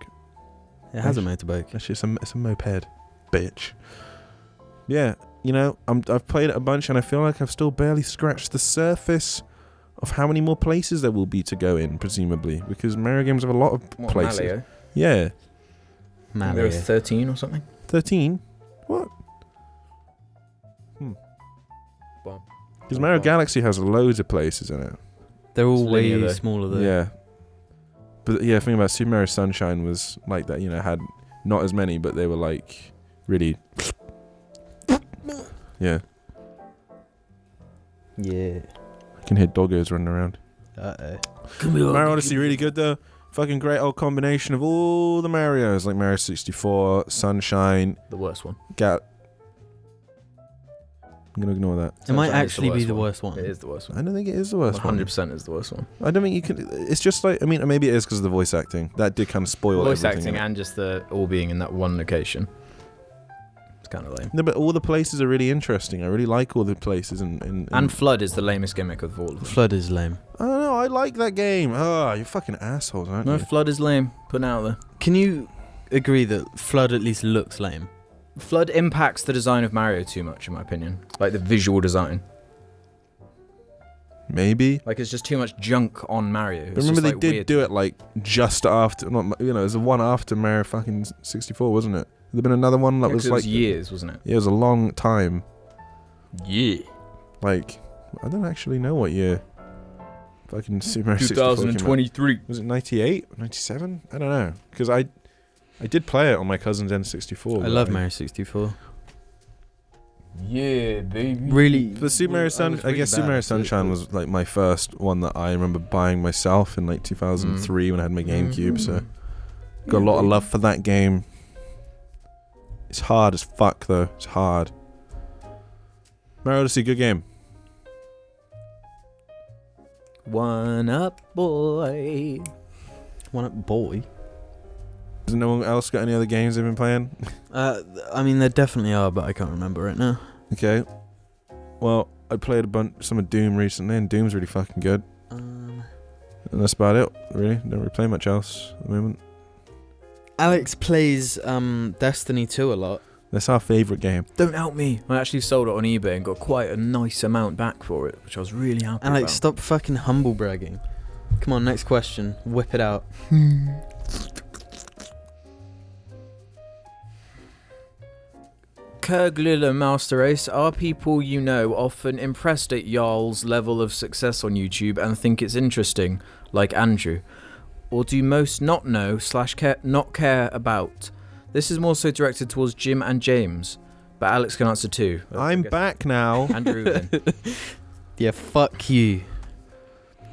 It has a motorbike. It's a moped, bitch. Yeah, you know, I've played it a bunch, and I feel like I've still barely scratched the surface of how many more places there will be to go in, presumably, because Mario games have a lot of places. Mario? Yeah, Man, There were 13 or something. 13. What? Well, Because Mario Galaxy has loads of places in it. they're all It's linear, way though. smaller though. Yeah. But yeah, the thing about Super Mario Sunshine was like that, you know, had not as many, but they were like really. Yeah. Yeah. I can hear doggos running around. Mario Odyssey really good though. Fucking great old combination of all the Marios, like Mario 64, Sunshine, The worst one. I'm gonna ignore that. It might Sunshine is the actually be worst the one. worst one. It is the worst one. I don't think it is the worst one. 100% is the worst one. I don't think you can. It's just like, I mean, maybe it is because of the voice acting. That did kind of spoil Voice everything. acting and just the all being in that one location. It's kind of lame. No, but all the places are really interesting. I really like all the places And Flood is the lamest gimmick of all of them. Flood is lame. I don't know. I like that game. Oh, you fucking assholes, aren't No, you? Flood is lame. Putting it out there. Can you agree that Flood at least looks lame? Flood impacts the design of Mario too much, in my opinion. Like the visual design. Maybe. Like it's just too much junk on Mario. It's But remember, just, they like, did weird. do it like just after. Not, you know, it was the one after Mario fucking 64, wasn't it? There been another one that Yeah, 'cause was it like was years, wasn't it? Yeah, it was a long time. Yeah. Like, I don't actually know what year. Fucking Super Mario 64 came out. 2023. Was it 98? 97? I don't know. Because I did play it on my cousin's N64. I but love Mario 64. Yeah, baby. Really? The Super Mario I guess Super Mario Sunshine was like my first one that I remember buying myself in like 2003 when I had my GameCube. So got a lot of love for that game. It's hard as fuck though. It's hard. Mario Odyssey, good game. One up, boy. One up boy. Has no one else got any other games they've been playing? I mean, there definitely are, but I can't remember right now. Okay. Well, I played some of Doom recently, and Doom's really fucking good. And that's about it, really. Don't really play much else at the moment. Alex plays Destiny 2 a lot. That's our favourite game. Don't help me. I actually sold it on eBay and got quite a nice amount back for it, which I was really happy Alex, about. stop fucking humble bragging. Come on, next question. Whip it out. Kerglilla Master Race, are people you know often impressed at Jarl's level of success on YouTube and think it's interesting, like Andrew? Or do most not know / not care about? This is more so directed towards Jim and James, but Alex can answer too. I'm back now. Andrew then. Yeah, fuck you.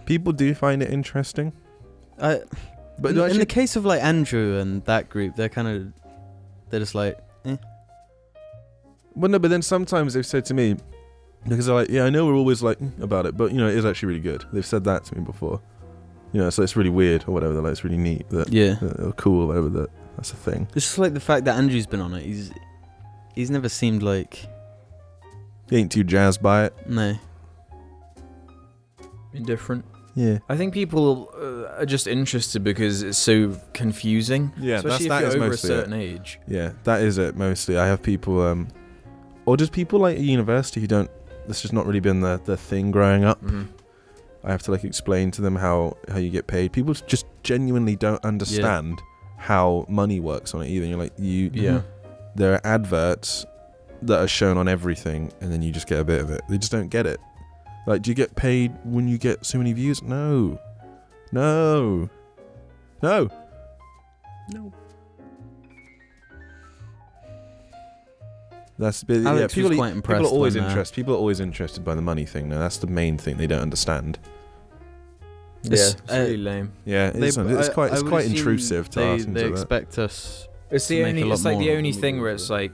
People do find it interesting. But in actually- the case of like Andrew and that group, they're just like, Well, no, but then sometimes they've said to me, because they're like, yeah, I know we're always like about it, but you know, it is actually really good. They've said that to me before. You know, so it's really weird or whatever. They're like, it's really neat. yeah. Or cool, whatever. That's a thing. It's just like the fact that Andrew's been on it. He's never seemed like, He ain't too jazzed by it. no. Indifferent. Yeah. I think people are just interested because it's so confusing. Yeah, especially that if is you're over a mostly it. certain age. Yeah, that is it mostly. I have people, or just people like at university who don't. That's just not really been their thing growing up. Mm-hmm. I have to like explain to them how you get paid. People just genuinely don't understand how money works on it either. You're like, there are adverts that are shown on everything, and then you just get a bit of it. They just don't get it. Like, do you get paid when you get so many views? No. That's Alex was quite impressed. People are always interested by the money thing. Now that's the main thing they don't understand. It's really lame. Yeah, it's quite intrusive to ask them They to do that. expect us. It's to make a lot like more. the only thing where it's like,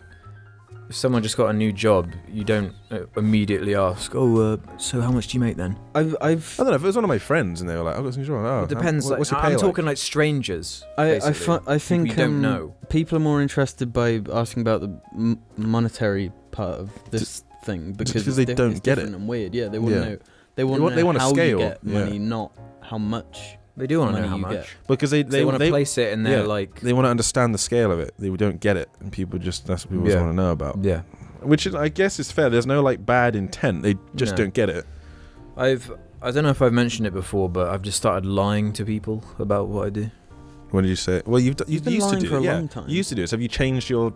if someone just got a new job, you don't immediately ask, so how much do you make then? I don't know, if it was one of my friends and they were like, I've got some job. Oh, It depends. what's your I'm pay talking like strangers. I basically. think you don't know. people are more interested by asking about the monetary part of this thing because they don't it's get it. different and weird. Yeah, they want to know. They They want to know want a how scale, you get money, not how much. They do want to know money how you much. Because They want to place it in their like. they want to understand the scale of it. They don't get it, and that's what people just want to know about. Yeah. Which is, I guess, is fair. There's no like bad intent. They just don't get it. I don't know if I've mentioned it before, but I've just started lying to people about what I do. What did you say? Well, you've been used to lying do for it. a Yeah, long time. you used to do this. Have you changed your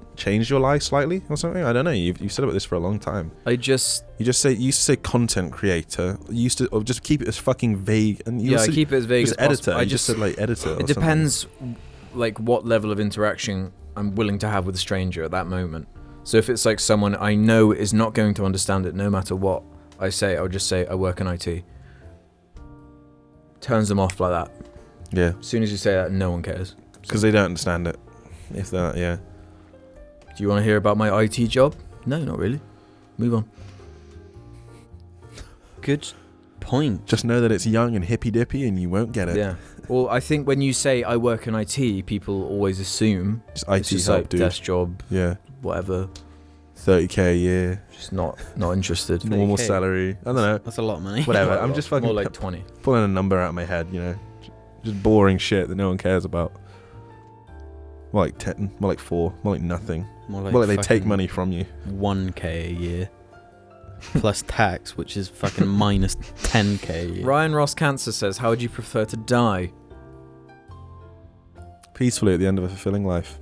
life slightly or something? I don't know. You've said about this for a long time. I just You used to say content creator. You used to or just keep it as fucking vague. And you I keep it as vague as editor. possible. You just said like editor. It depends, like what level of interaction I'm willing to have with a stranger at that moment. So if it's like someone I know is not going to understand it, no matter what I say, I'll just say I work in IT. Turns them off like that. Yeah, As soon as you say that, no one cares. because they don't understand it. If they're Do you want to hear about my IT job? No, not really. Move on. Good point. just know that it's young and hippy dippy, and you won't get it. Yeah. Well, I think when you say I work in IT, people always assume Just it's IT just help, like dude. desk job, Yeah, whatever. 30k a year, Just not interested. normal 30K. salary. I don't know. That's a lot of money. Whatever. Quite a I'm lot. just fucking more like 20. pulling a number out of my head. Just boring shit that no one cares about. More like 10, more like 4, more like nothing. More Well, like they take fucking money from you. 1k a year plus tax, which is fucking minus 10k a year. Ryan Ross Cancer says, how would you prefer to die? Peacefully at the end of a fulfilling life.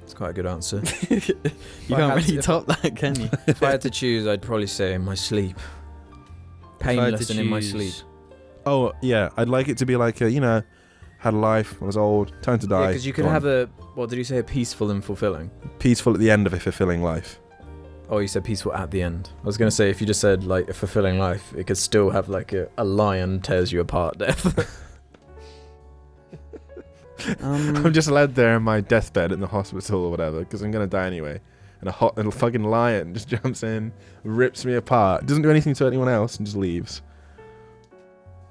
It's quite a good answer. You I can't had really to- top that, can you? If I had to choose, I'd probably say in my sleep. If I had Painless to and in my choose- sleep. Oh, yeah. I'd like it to be like, had a life, I was old, time to die. Yeah, because you could gone. have what did you say, a peaceful and fulfilling? Peaceful at the end of a fulfilling life. Oh, you said peaceful at the end. I was going to say, if you just said, like, a fulfilling life, it could still have, like, a lion tears you apart death. I'm just led there in my deathbed in the hospital or whatever, because I'm going to die anyway. And a fucking lion just jumps in, rips me apart, doesn't do anything to anyone else, and just leaves.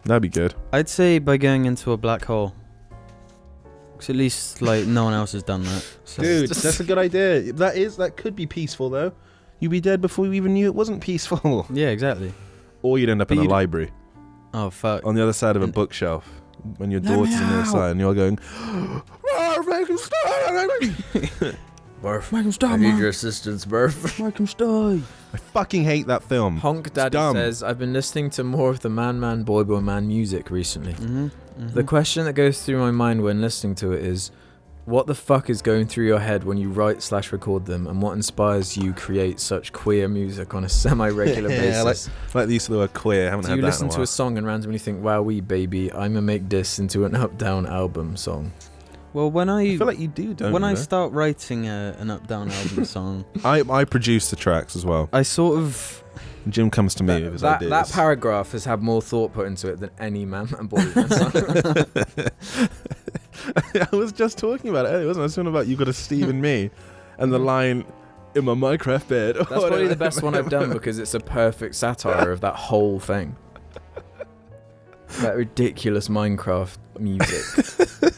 That'd be good. I'd say by going into a black hole. Because at least, like, no one else has done that. So Dude, that's a good idea. That could be peaceful, though. You'd be dead before you even knew it wasn't peaceful. Yeah, exactly. Or you'd end up But in a you'd- library Oh, fuck. on the other side of a And- bookshelf when your Let me daughter's on the other out. side and you're going, "Murph, make him stop! Murph, Make him stop, I need man. your assistance, Murph. Make him stay. I fucking hate that film. Honk Daddy dumb. says, I've been listening to more of the Man Boy Boy Man music recently. The question that goes through my mind when listening to it is, what the fuck is going through your head when you write/record them, and what inspires you create such queer music on a semi-regular Yeah, basis? Like the use of the word queer. I haven't Do had you that listen in a to while. a song and randomly think, wow, wee baby, I'ma make this into an up-down album song? Well, when I feel like you do, don't when you? I though? start writing an up-down album song, I produce the tracks as well. I sort of... Jim comes to me with his ideas. That paragraph has had more thought put into it than any Man Boy Boy Man song. I was just talking about it earlier, wasn't I? I was talking about You Got a Steve and Me, and the line in my Minecraft bed. That's probably the best one I've done because it's a perfect satire of that whole thing. That ridiculous Minecraft music.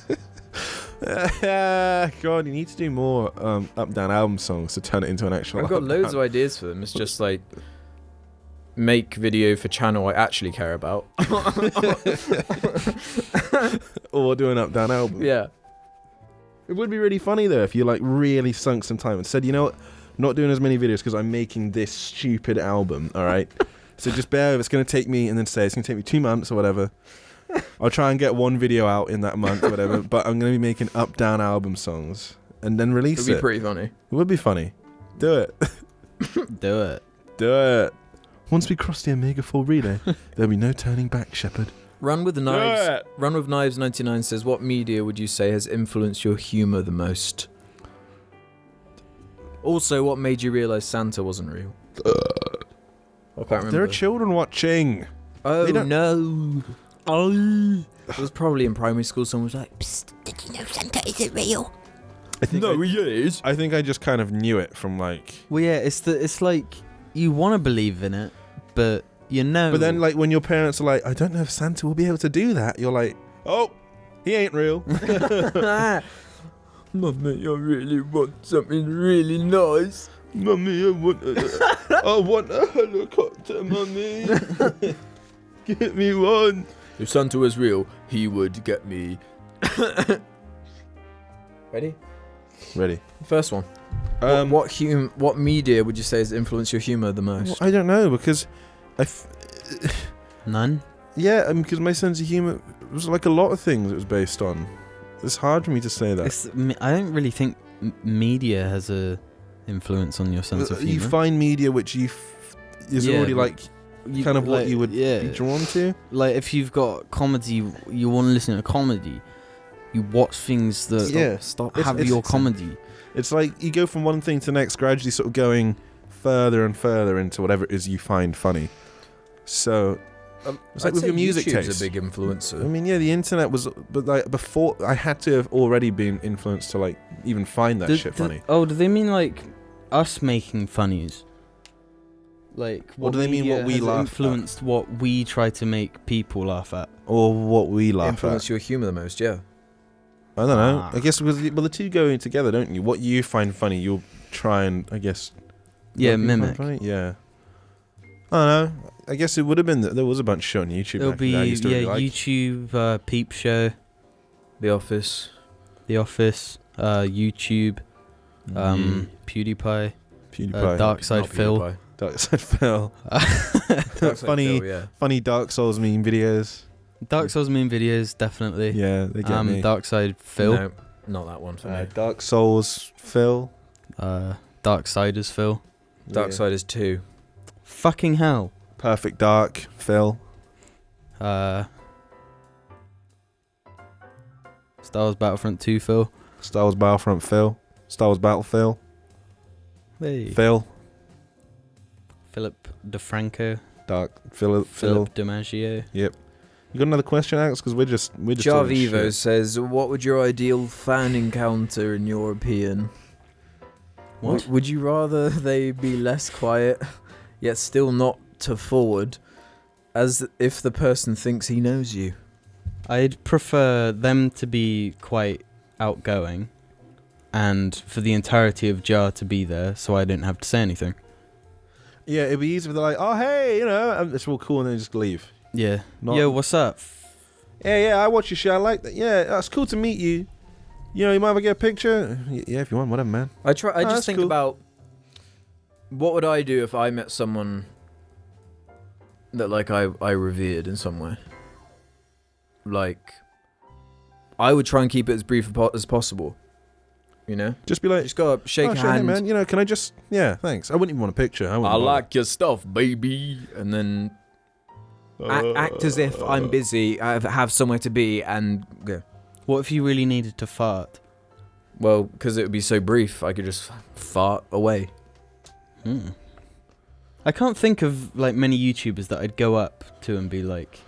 God, you need to do more up-down album songs to turn it into an actual. I've got loads of ideas for them. It's just like make video for channel I actually care about. Or do an up-down album. Yeah. It would be really funny though if you like really sunk some time and said, you know what, not doing as many videos because I'm making this stupid album. All right, So just bear with. It's going to take me, and then say it's going to take me 2 months or whatever. I'll try and get one video out in that month or whatever. But I'm going to be making up-down album songs and then release it. It'd be pretty funny. It would be funny. Do it. Do it. Do it. Once we cross the Omega 4 relay, there'll be no turning back, Shepherd. Run with Knives. Run with Knives 99 says, what media would you say has influenced your humour the most? Also, what made you realise Santa wasn't real? I can't remember. There are children watching. Oh, They don't- no. Oh. It was probably in primary school. Someone was like, Psst, did you know Santa isn't real? I think he is. I think I just kind of knew it from like. Well, yeah, it's like you want to believe in it, but you know. But then, like, when your parents are like, I don't know if Santa will be able to do that, you're like, oh, he ain't real. Mummy, I really want something really nice. Mummy, I want a helicopter, Mummy. Get me one. If Santa was real, he would get me. Ready? Ready. First one. What media would you say has influenced your humour the most? Well, I don't know, because None. yeah, because my sense of humour was like a lot of things it was based on. It's hard for me to say that. I don't really think media has a influence on your sense of You humor. find media which is Yeah, already but like kind of what you would be drawn to. Like if you've got comedy, you want to listen to comedy. You watch things that Stop. have your comedy. It's like you go from one thing to the next, gradually sort of going further and further into whatever it is you find funny. So it's like with your music YouTube's taste. a big influencer. I mean, yeah, the internet was, but like before, I had to have already been influenced to like even find that shit funny. Oh, do they mean like us making funnies? Like, Or do they mean media what we has laugh at? influenced what we try to make people laugh at? Or what we laugh Influence at. your humour the most, yeah. I don't know. Ah. I guess because the two go in together, don't you? What you find funny, you'll try and, I guess. Yeah, what people find mimic. funny? Yeah. I don't know. I guess it would have been that there was a bunch of shit on YouTube. It'll back in the day I be used to really like. YouTube, Peep Show, The Office. The Office, YouTube, PewDiePie, PewDiePie. Dark Side Not Phil. PewDiePie. Dark Side Phil. Dark Side Funny- Phil, yeah. Funny Dark Souls meme videos. Dark Souls meme videos, definitely. Yeah, they get me. Dark Side Phil, No, not that one for me. Dark Souls Phil. Dark Siders Phil. Darksiders 2. Fucking hell. Perfect Dark Phil. Star Wars Battlefront 2 Phil. Star Wars Battlefront Phil. Star Wars Battle Phil. Hey. Phil. Philip DeFranco. Phil. Philip DiMaggio. Yep. You got another question, Alex? Because we're just talking Jarvivo shit. says, what would your ideal fan encounter in your opinion? What? Would you rather they be less quiet, yet still not to forward, as if the person thinks he knows you? I'd prefer them to be quite outgoing and for the entirety of Jar to be there so I didn't have to say anything. Yeah, it'd be easy if they're like, oh, hey, it's all cool, and then just leave. Yeah. Not- Yo, what's up? Yeah, I watch your show. I like that. Yeah, it's cool to meet you. You know, you might ever get a picture. Yeah, if you want, whatever, man. I that's just think cool. about what would I do if I met someone that like I revered in some way. Like, I would try and keep it as brief as possible. You know, Just be like, just go up, shake oh, a shit, hey, hand. man. You know, can I just? Yeah, thanks. I wouldn't even want a picture. I wouldn't bother. like your stuff, baby, and then act as if I'm busy, I have somewhere to be, and go. What if you really needed to fart? Well, because it would be so brief, I could just fart away. I can't think of like many YouTubers that I'd go up to and be like,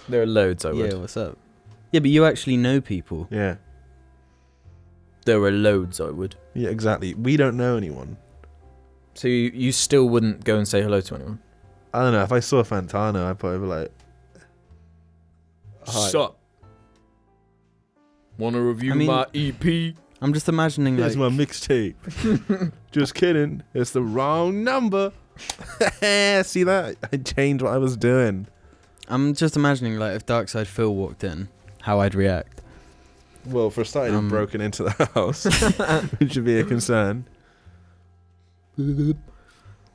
There are loads I would. yeah, what's up? Yeah, but you actually know people. Yeah, There are loads I would. yeah, exactly. We don't know anyone. So you still wouldn't go and say hello to anyone? I don't know. If I saw Fantano, I'd probably be like, hi. Sup? Wanna review I mean- my E EP? I'm just imagining Here's like, my mixtape. Just kidding. It's the wrong number. See that? I changed what I was doing. I'm just imagining like if Darkside Phil walked in, how I'd react. Well, for starting, I've broken into the house, which should be a concern.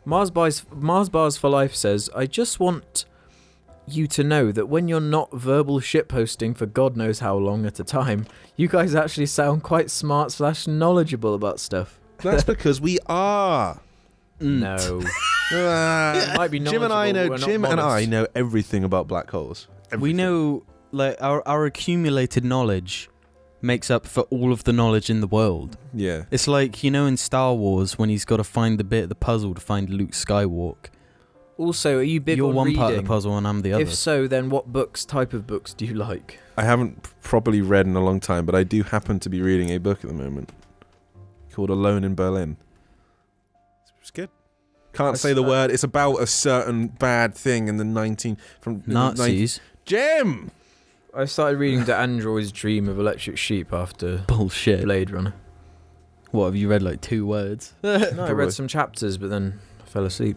Mars Bars for Life says, I just want you to know that when you're not verbal shitposting for God knows how long at a time, you guys actually sound quite smart / knowledgeable about stuff. That's because we are. No. Might be Jim and I knowledgeable, know. but we're not Jim and I modest. know everything about black holes. We know, like, our accumulated knowledge makes up for all of the knowledge in the world. Yeah. It's like, you know, in Star Wars when he's got to find the bit of the puzzle to find Luke Skywalk. Also, are you big You're on one reading? part of the puzzle and I'm the other. If so, then what type of books do you like? I haven't properly read in a long time, but I do happen to be reading a book at the moment called Alone in Berlin. It's good. Can't say the word. It's about a certain bad thing in the Nazis. Jim! I started reading The Android's Dream of Electric Sheep after Bullshit. Blade Runner. What, have you read like 2 words? No, I Probably. read some chapters, but then I fell asleep.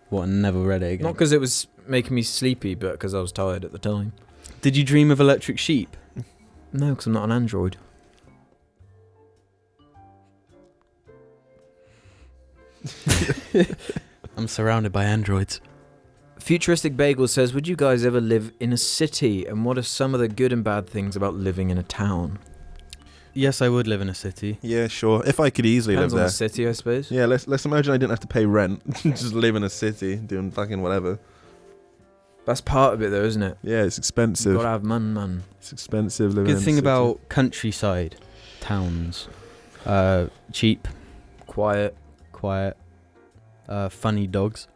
What, and never read it again? Not because it was making me sleepy, but because I was tired at the time. Did you dream of electric sheep? No, because I'm not an android. I'm surrounded by androids. Futuristic Bagel says, would you guys ever live in a city? And what are some of the good and bad things about living in a town? Yes, I would live in a city. Yeah, sure. If I could easily Depends live on there. the city, I suppose. Yeah, let's imagine I didn't have to pay rent. Just live in a city, doing fucking whatever. That's part of it, though, isn't it? Yeah, it's You've expensive. got to have man. It's expensive living in Good a thing city. about countryside towns. Cheap, Quiet. quiet, funny dogs.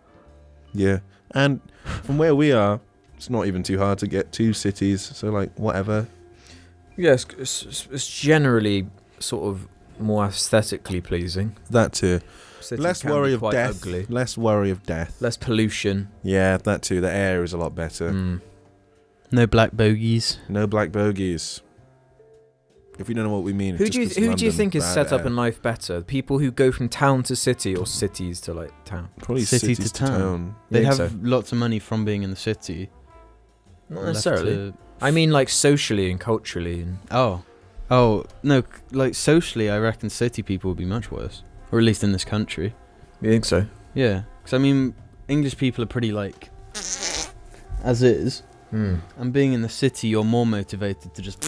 Yeah. And from where we are, it's not even too hard to get to cities. So, like, whatever. Yes, it's generally sort of more aesthetically pleasing. That too. Cities Less can be worry of quite death. ugly. Less worry of death. Less pollution. Yeah, that too. The air is a lot better. No black bogies. No black bogies. If you don't know what we mean, Who it's do you just 'cause who do you London, think is bad set up air. in life better? People who go from town to city or cities to like town? Probably City cities to town. They Think have so? lots of money from being in the city. Not Left necessarily. to- I mean, like socially and culturally. And Oh, no, like socially, I reckon city people would be much worse. Or at least in this country. you think so? Yeah. Because, I mean, English people are pretty, like, as is. And being in the city, you're more motivated to just...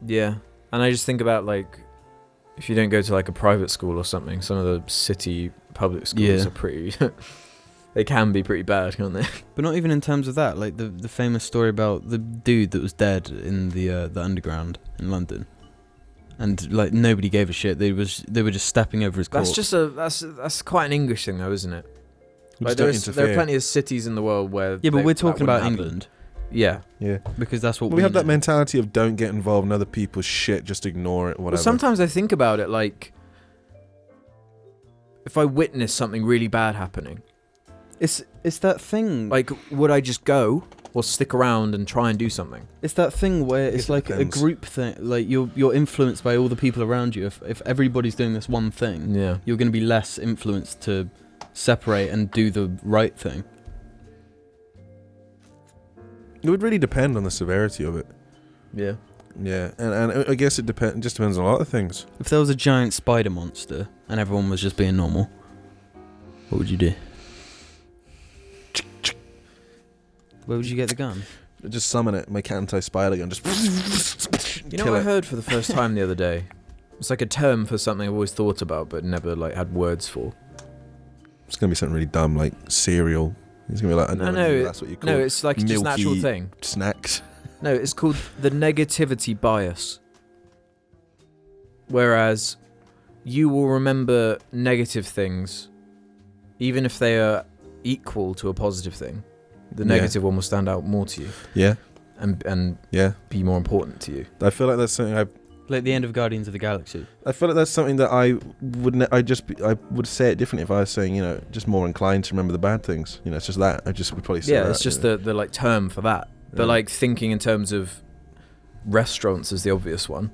Yeah, and I just think about like, if you don't go to like a private school or something, some of the city public schools Yeah. are pretty. They can be pretty bad, can't they? But not even in terms of that. Like, the famous story about the dude that was dead in the underground in London. And, like, nobody gave a shit. They were just stepping over his corpse. That's quite an English thing, though, isn't it? We Like, just don't there are interfere. plenty of cities in the world where. Yeah, but we're that talking wouldn't about happen. England. Yeah. Yeah. Because that's what We have that know. mentality of don't get involved in other people's shit, just ignore it, whatever. Well, sometimes I think about it like, if I witness something really bad happening, It's that thing. like, would I just go or stick around and try and do something? It's that thing where it's It like depends. a group thing. Like, you're influenced by all the people around you. If everybody's doing this one thing, Yeah. you're going to be less influenced to separate and do the right thing. It would really depend on the severity of it. Yeah. Yeah, and I guess it just depends on a lot of things. If there was a giant spider monster and everyone was just being normal, what would you do? Where would you get the gun? Just summon it, make anti-spider gun, just You know kill what I it. heard for the first time the other day? It's like a term for something I've always thought about but never like had words for. It's gonna be something really dumb like cereal. It's gonna be like No, that's what you call No, it's like just an actual milky thing. snacks. No, it's called the negativity bias. Whereas you will remember negative things even if they are equal to a positive thing. The Yeah. negative one will stand out more to you Yeah, and yeah. be more important to you. I feel like that's something Like the end of Guardians of the Galaxy. I feel like that's something that I would say it differently if I was saying, just more inclined to remember the bad things. It's just that. I just would probably say Yeah, that, it's just the like term for that. But Yeah. like thinking in terms of restaurants is the obvious one.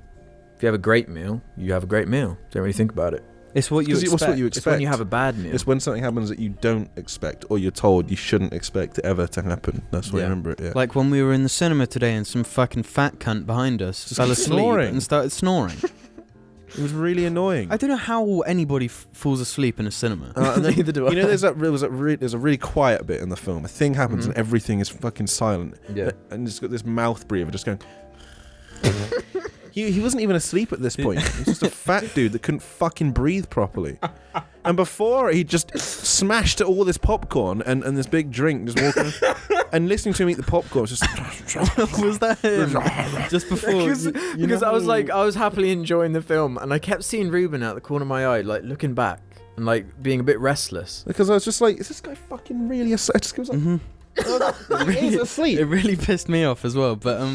If you have a great meal, you have a great meal. Don't really think about it. It's what you 'Cause expect. what's what you It's when expect. you have a bad meal. It's when something happens that you don't expect or you're told you shouldn't expect it ever to happen. That's what I Yeah. remember it, yeah. Like when we were in the cinema today and some fucking fat cunt behind us Just fell keep asleep snoring. and started snoring. It was really annoying. I don't know how anybody falls asleep in a cinema. And then, Neither do I. you know, there's a really quiet bit in the film. A thing happens and everything is fucking silent. Yeah. And it's got this mouth breather just going. He wasn't even asleep at this point. He was just a fat dude that couldn't fucking breathe properly. And before, he just smashed all this popcorn and this big drink, just walking and listening to him eat the popcorn. Was just Was that him? Just before? Because I was happily enjoying the film, and I kept seeing Ruben out the corner of my eye, like looking back and like being a bit restless. because I was just like, is this guy fucking really asleep? I just was like, he's asleep. It really pissed me off as well. But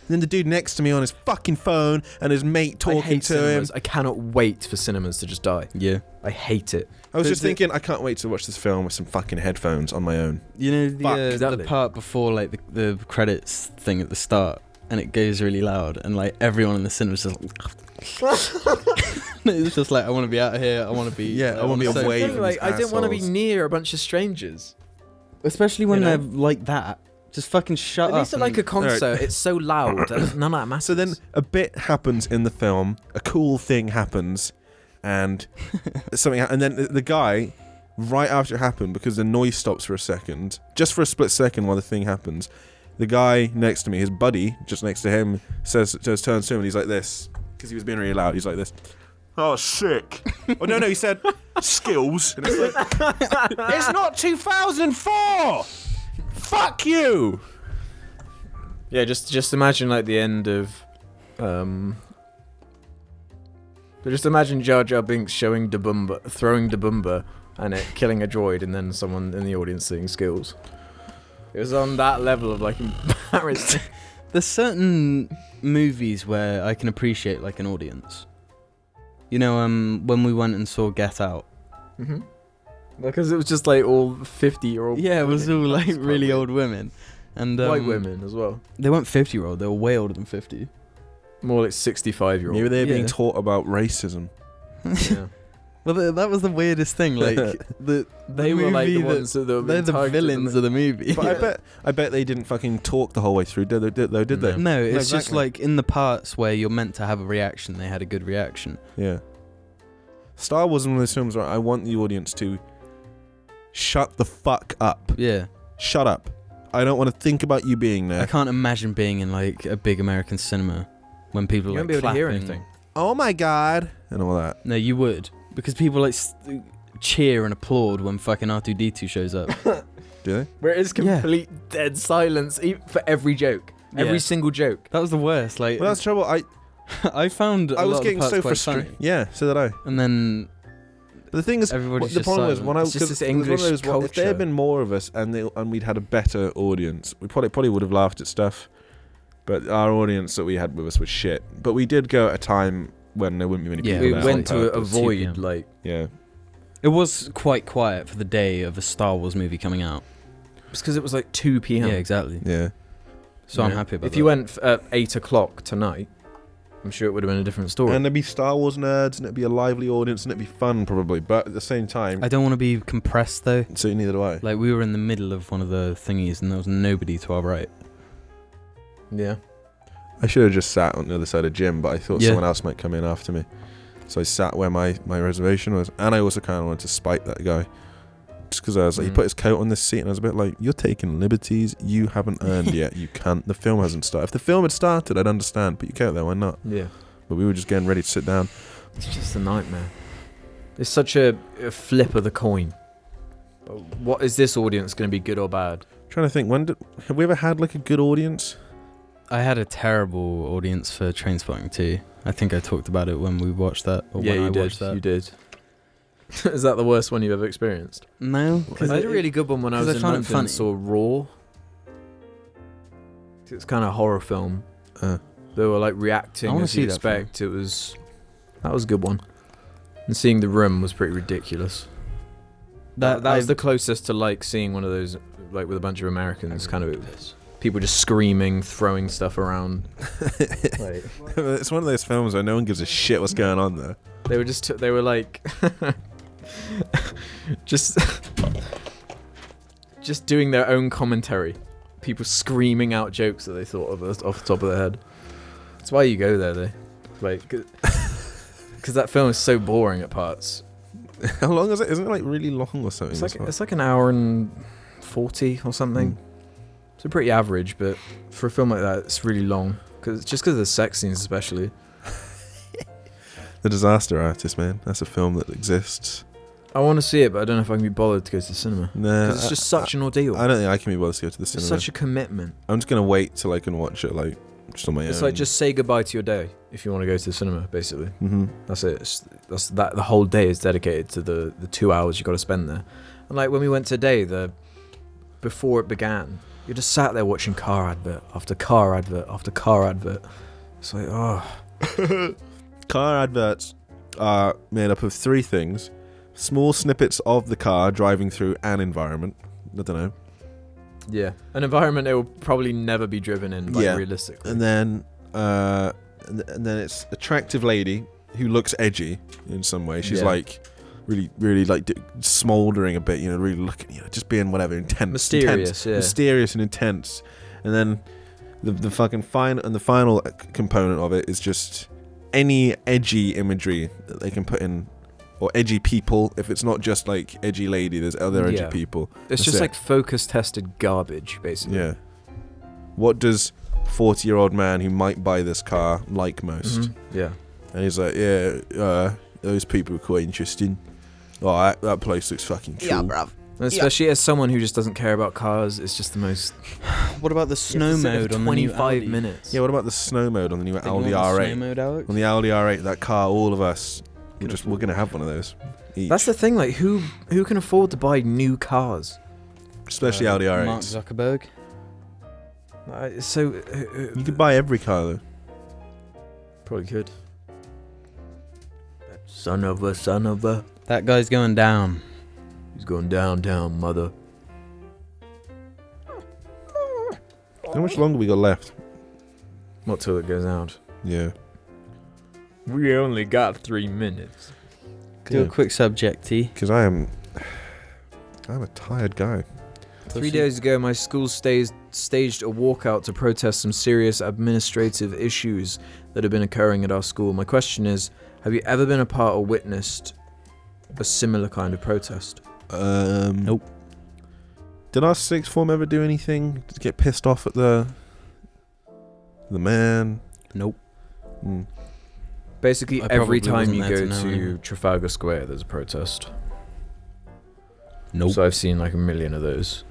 Then the dude next to me on his fucking phone and his mate I talking hate to him. cinemas. I cannot wait for cinemas to just die. yeah, I hate it. I was just thinking, I can't wait to watch this film with some fucking headphones on my own. you know Fuck, the exactly. part before like the credits thing at the start, and it goes really loud, and like everyone in the cinema is just. It's just like I want to be out of here. I want to be. Yeah, I wanna be on the away sofa. from Like, these I didn't want to be assholes. near a bunch of strangers. Especially when You know? they're like that. Just fucking shut At up. least at like a concert, it's so loud. And none of that matters. So then a bit happens in the film, a cool thing happens, and and then the guy, right after it happened, because the noise stops for a second, just for a split second while the thing happens, the guy next to me, his buddy, just next to him, turns to him and he's like this, because he was being really loud, he's like this. Oh, sick. Oh, no, he said, skills. And it's like, it's not 2004! Fuck you! yeah, just imagine like the end of, but just imagine Jar Jar Binks throwing Dabumba, and it killing a droid, and then someone in the audience saying skills. It was on that level of like embarrassing. There's certain movies where I can appreciate like an audience. You know, when we went and saw Get Out. Mm-hmm. Because it was just like all 50-year-old. Yeah, it was all women. like That's quite really weird. old women, and White women as well. They weren't 50-year-old. They were way older than 50. More like 65-year-old. Maybe they're being Yeah. taught about racism. Yeah. Well, that was the weirdest thing. Like They were like the movie ones that were they're the targeted, villains of the movie. But I bet they didn't fucking talk the whole way through, did they? No, it's just exactly. like in the parts where you're meant to have a reaction, they had a good reaction. Yeah. Star Wars is one of those films where I want the audience to shut the fuck up. Yeah. Shut up. I don't want to think about you being I there. can't imagine being in like a big American cinema when people You are won't like be able to hear clapping. anything. Oh my god. And all that. No, you would, because people like cheer and applaud when fucking R2D2 shows up. Do they? Where it is complete dead silence for every joke. Yeah. Every single joke. That was the worst. Like, Well, that's the trouble. I found I was lot getting of the so parts quite frustrated. funny. Yeah, so did I. And then But the thing is, everybody's the just problem was silent. when I It's just 'cause this it was one of English those, if there had culture. been more of us and we'd had a better audience, we probably would have laughed at stuff. But our audience that we had with us was shit. But we did go at a time when there wouldn't be many Yeah, people We there on went to purpose. avoid 2 p.m. like Yeah. It was quite quiet for the day of a Star Wars movie coming out. it's because it was like 2 p.m. Yeah, exactly. Yeah. So I'm Yeah. happy about If that. you went at 8 o'clock tonight, I'm sure it would have been a different story. And there'd be Star Wars nerds, and it'd be a lively audience, and it'd be fun probably. But at the same time, I don't want to be compressed though. so neither do I. Like we were in the middle of one of the thingies and there was nobody to our right. yeah. I should have just sat on the other side of Jim, but I thought Yeah. someone else might come in after me. So I sat where my reservation was, and I also kind of wanted to spite that guy. Just because I was like, he Mm. put his coat on this seat, and I was a bit like, you're taking liberties you haven't earned yet. You can't. The film hasn't started. If the film had started, I'd understand. Put your coat there, why not? Yeah. But we were just getting ready to sit down. It's just a nightmare. It's such a flip of the coin. What is this audience going to be, good or bad? Trying to think, have we ever had like a good audience? I had a terrible audience for Trainspotting 2. I think I talked about it when we watched that. Or Yeah, when you I did. watched that. You did. Is that the worst one you've ever experienced? No, I had a really good one when I 'cause was I in found it London funny. and saw Raw. It's kind of a horror film. They were like reacting I wanna as see you that film. expect. That was a good one. And seeing The Room was pretty ridiculous. That was the closest to like seeing one of those like with a bunch of Americans, kind of people just screaming, throwing stuff around. Like, It's one of those films where no one gives a shit what's going on there. they were like just doing their own commentary. People screaming out jokes that they thought of off the top of their head. That's why you go there, though. Like, because that film is so boring at parts. How long is it? Isn't it like really long or something? It's like an hour and 40 or something. So pretty average, but for a film like that, it's really long. Just because of the sex scenes, especially. The Disaster Artist, man. That's a film that exists. I want to see it, but I don't know if I can be bothered to go to the cinema. Nah, Because it's just such an ordeal. I don't think I can be bothered to go to the It's cinema. such a commitment. I'm just gonna wait till I can watch it, like just on my own. It's like just say goodbye to your day if you want to go to the cinema, basically. Mm-hmm. That's it. That's that. The whole day is dedicated to the 2 hours you got to spend there. And like when we went today, before it began, you just sat there watching car advert after car advert after car advert. It's like, oh. Car adverts are made up of three things: small snippets of the car driving through an environment. I don't know. Yeah, an environment it will probably never be driven in, like, realistically. And then it's attractive lady who looks edgy in some way. She's like really like smoldering a bit, you know, really looking, you know, just being whatever, mysterious and intense. And then the fucking final component of it is just any edgy imagery that they can put in. Or edgy people. If it's not just like edgy lady, there's other edgy people. It's just like focus tested garbage, basically. Yeah. What does 40-year-old man who might buy this car like most? Mm-hmm. Yeah. And he's like, those people are quite interesting. Oh, that place looks fucking cool. Yeah, bruv. And especially as someone who just doesn't care about cars, it's just the most. What about the snow mode on the new 25 Audi? minutes. Yeah, what about the snow mode on the new Think you Audi want the R8? Snow mode, Alex? On the Audi R8, that car, all of us, we're gonna have one of those. Each. That's the thing, like, who can afford to buy new cars? Especially Audi R8s. Mark Zuckerberg. You could buy every car though. Probably could. Son of a. That guy's going down. He's going downtown, mother. How much longer we got left? Not till it goes out. Yeah. We only got 3 minutes. Do a quick subject-y. Because I'm a tired guy. 3 days ago, my school staged a walkout to protest some serious administrative issues that have been occurring at our school. My question is, have you ever been a part or witnessed a similar kind of protest? Nope. Did our sixth form ever do anything to get pissed off at the man? Nope. Basically, I every probably time you wasn't go there to know, to yeah. Trafalgar Square, there's a protest. Nope. So I've seen like a million of those.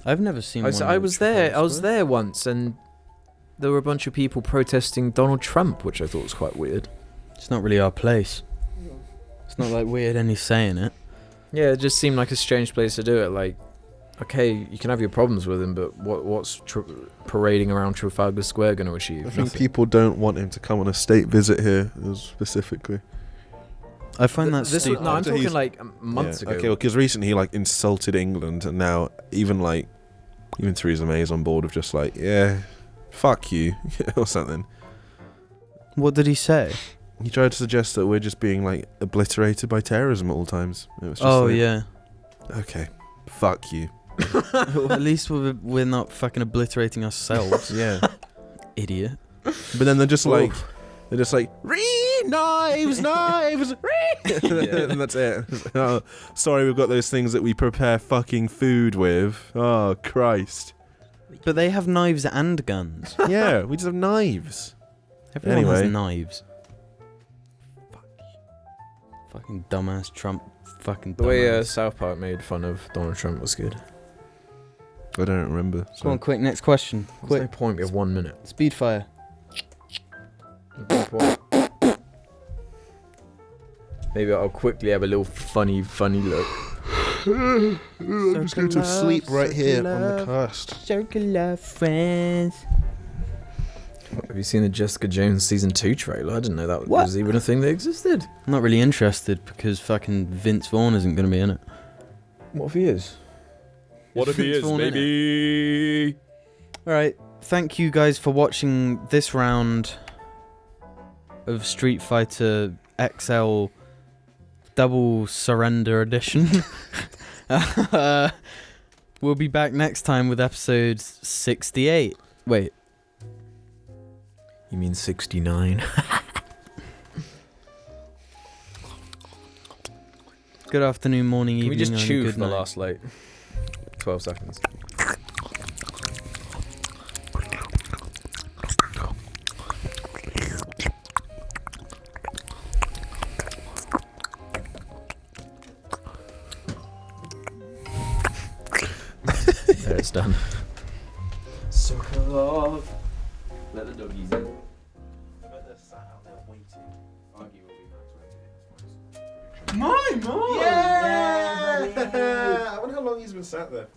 I've never seen one. I was there once, and there were a bunch of people protesting Donald Trump, which I thought was quite weird. It's not really our place. It's not like weird any saying it. Yeah, it just seemed like a strange place to do it. Like, okay, you can have your problems with him, but what's parading around Trafalgar Square going to achieve? I think Nothing. people don't want him to come on a state visit here, specifically. I find that stupid. No, I'm So talking he's- like months ago. Okay, well, because recently he like insulted England, and now even Theresa May's on board of just like, yeah, fuck you, or something. What did he say? He tried to suggest that we're just being like obliterated by terrorism at all times. It was just Oh, like, yeah. Okay, fuck you. Well, at least we're not fucking obliterating ourselves. Yeah. Idiot. But then they're just like, knives, and that's it. Oh, sorry, we've got those things that we prepare fucking food with. Oh, Christ. But they have knives and guns. Yeah, we just have knives. Everyone Anyway. has knives. Fucking dumbass Trump. Fucking The way dumbass. South Park made fun of Donald Trump was good. I don't remember. Go on, quick, next question. There's Quick. no point. We have 1 minute. Speed fire. Maybe I'll quickly have a little funny look. I'm just going to sleep right here on the cast. Circular friends. Have you seen the Jessica Jones season 2 trailer? I didn't know that What? was even a thing that existed. I'm not really interested because fucking Vince Vaughn isn't going to be in it. What if he is? What if he is, baby? Alright, thank you guys for watching this round of Street Fighter XL Double Surrender Edition. We'll be back next time with episode 68. Wait. You mean 69? Good afternoon, morning, Can evening, we just and chew good for the night. last, 12 seconds? There, it's done. Circle of. Let the doggies in. I bet they're sat out there waiting. Arguably, My mom! Yeah! I wonder how long he's been sat there.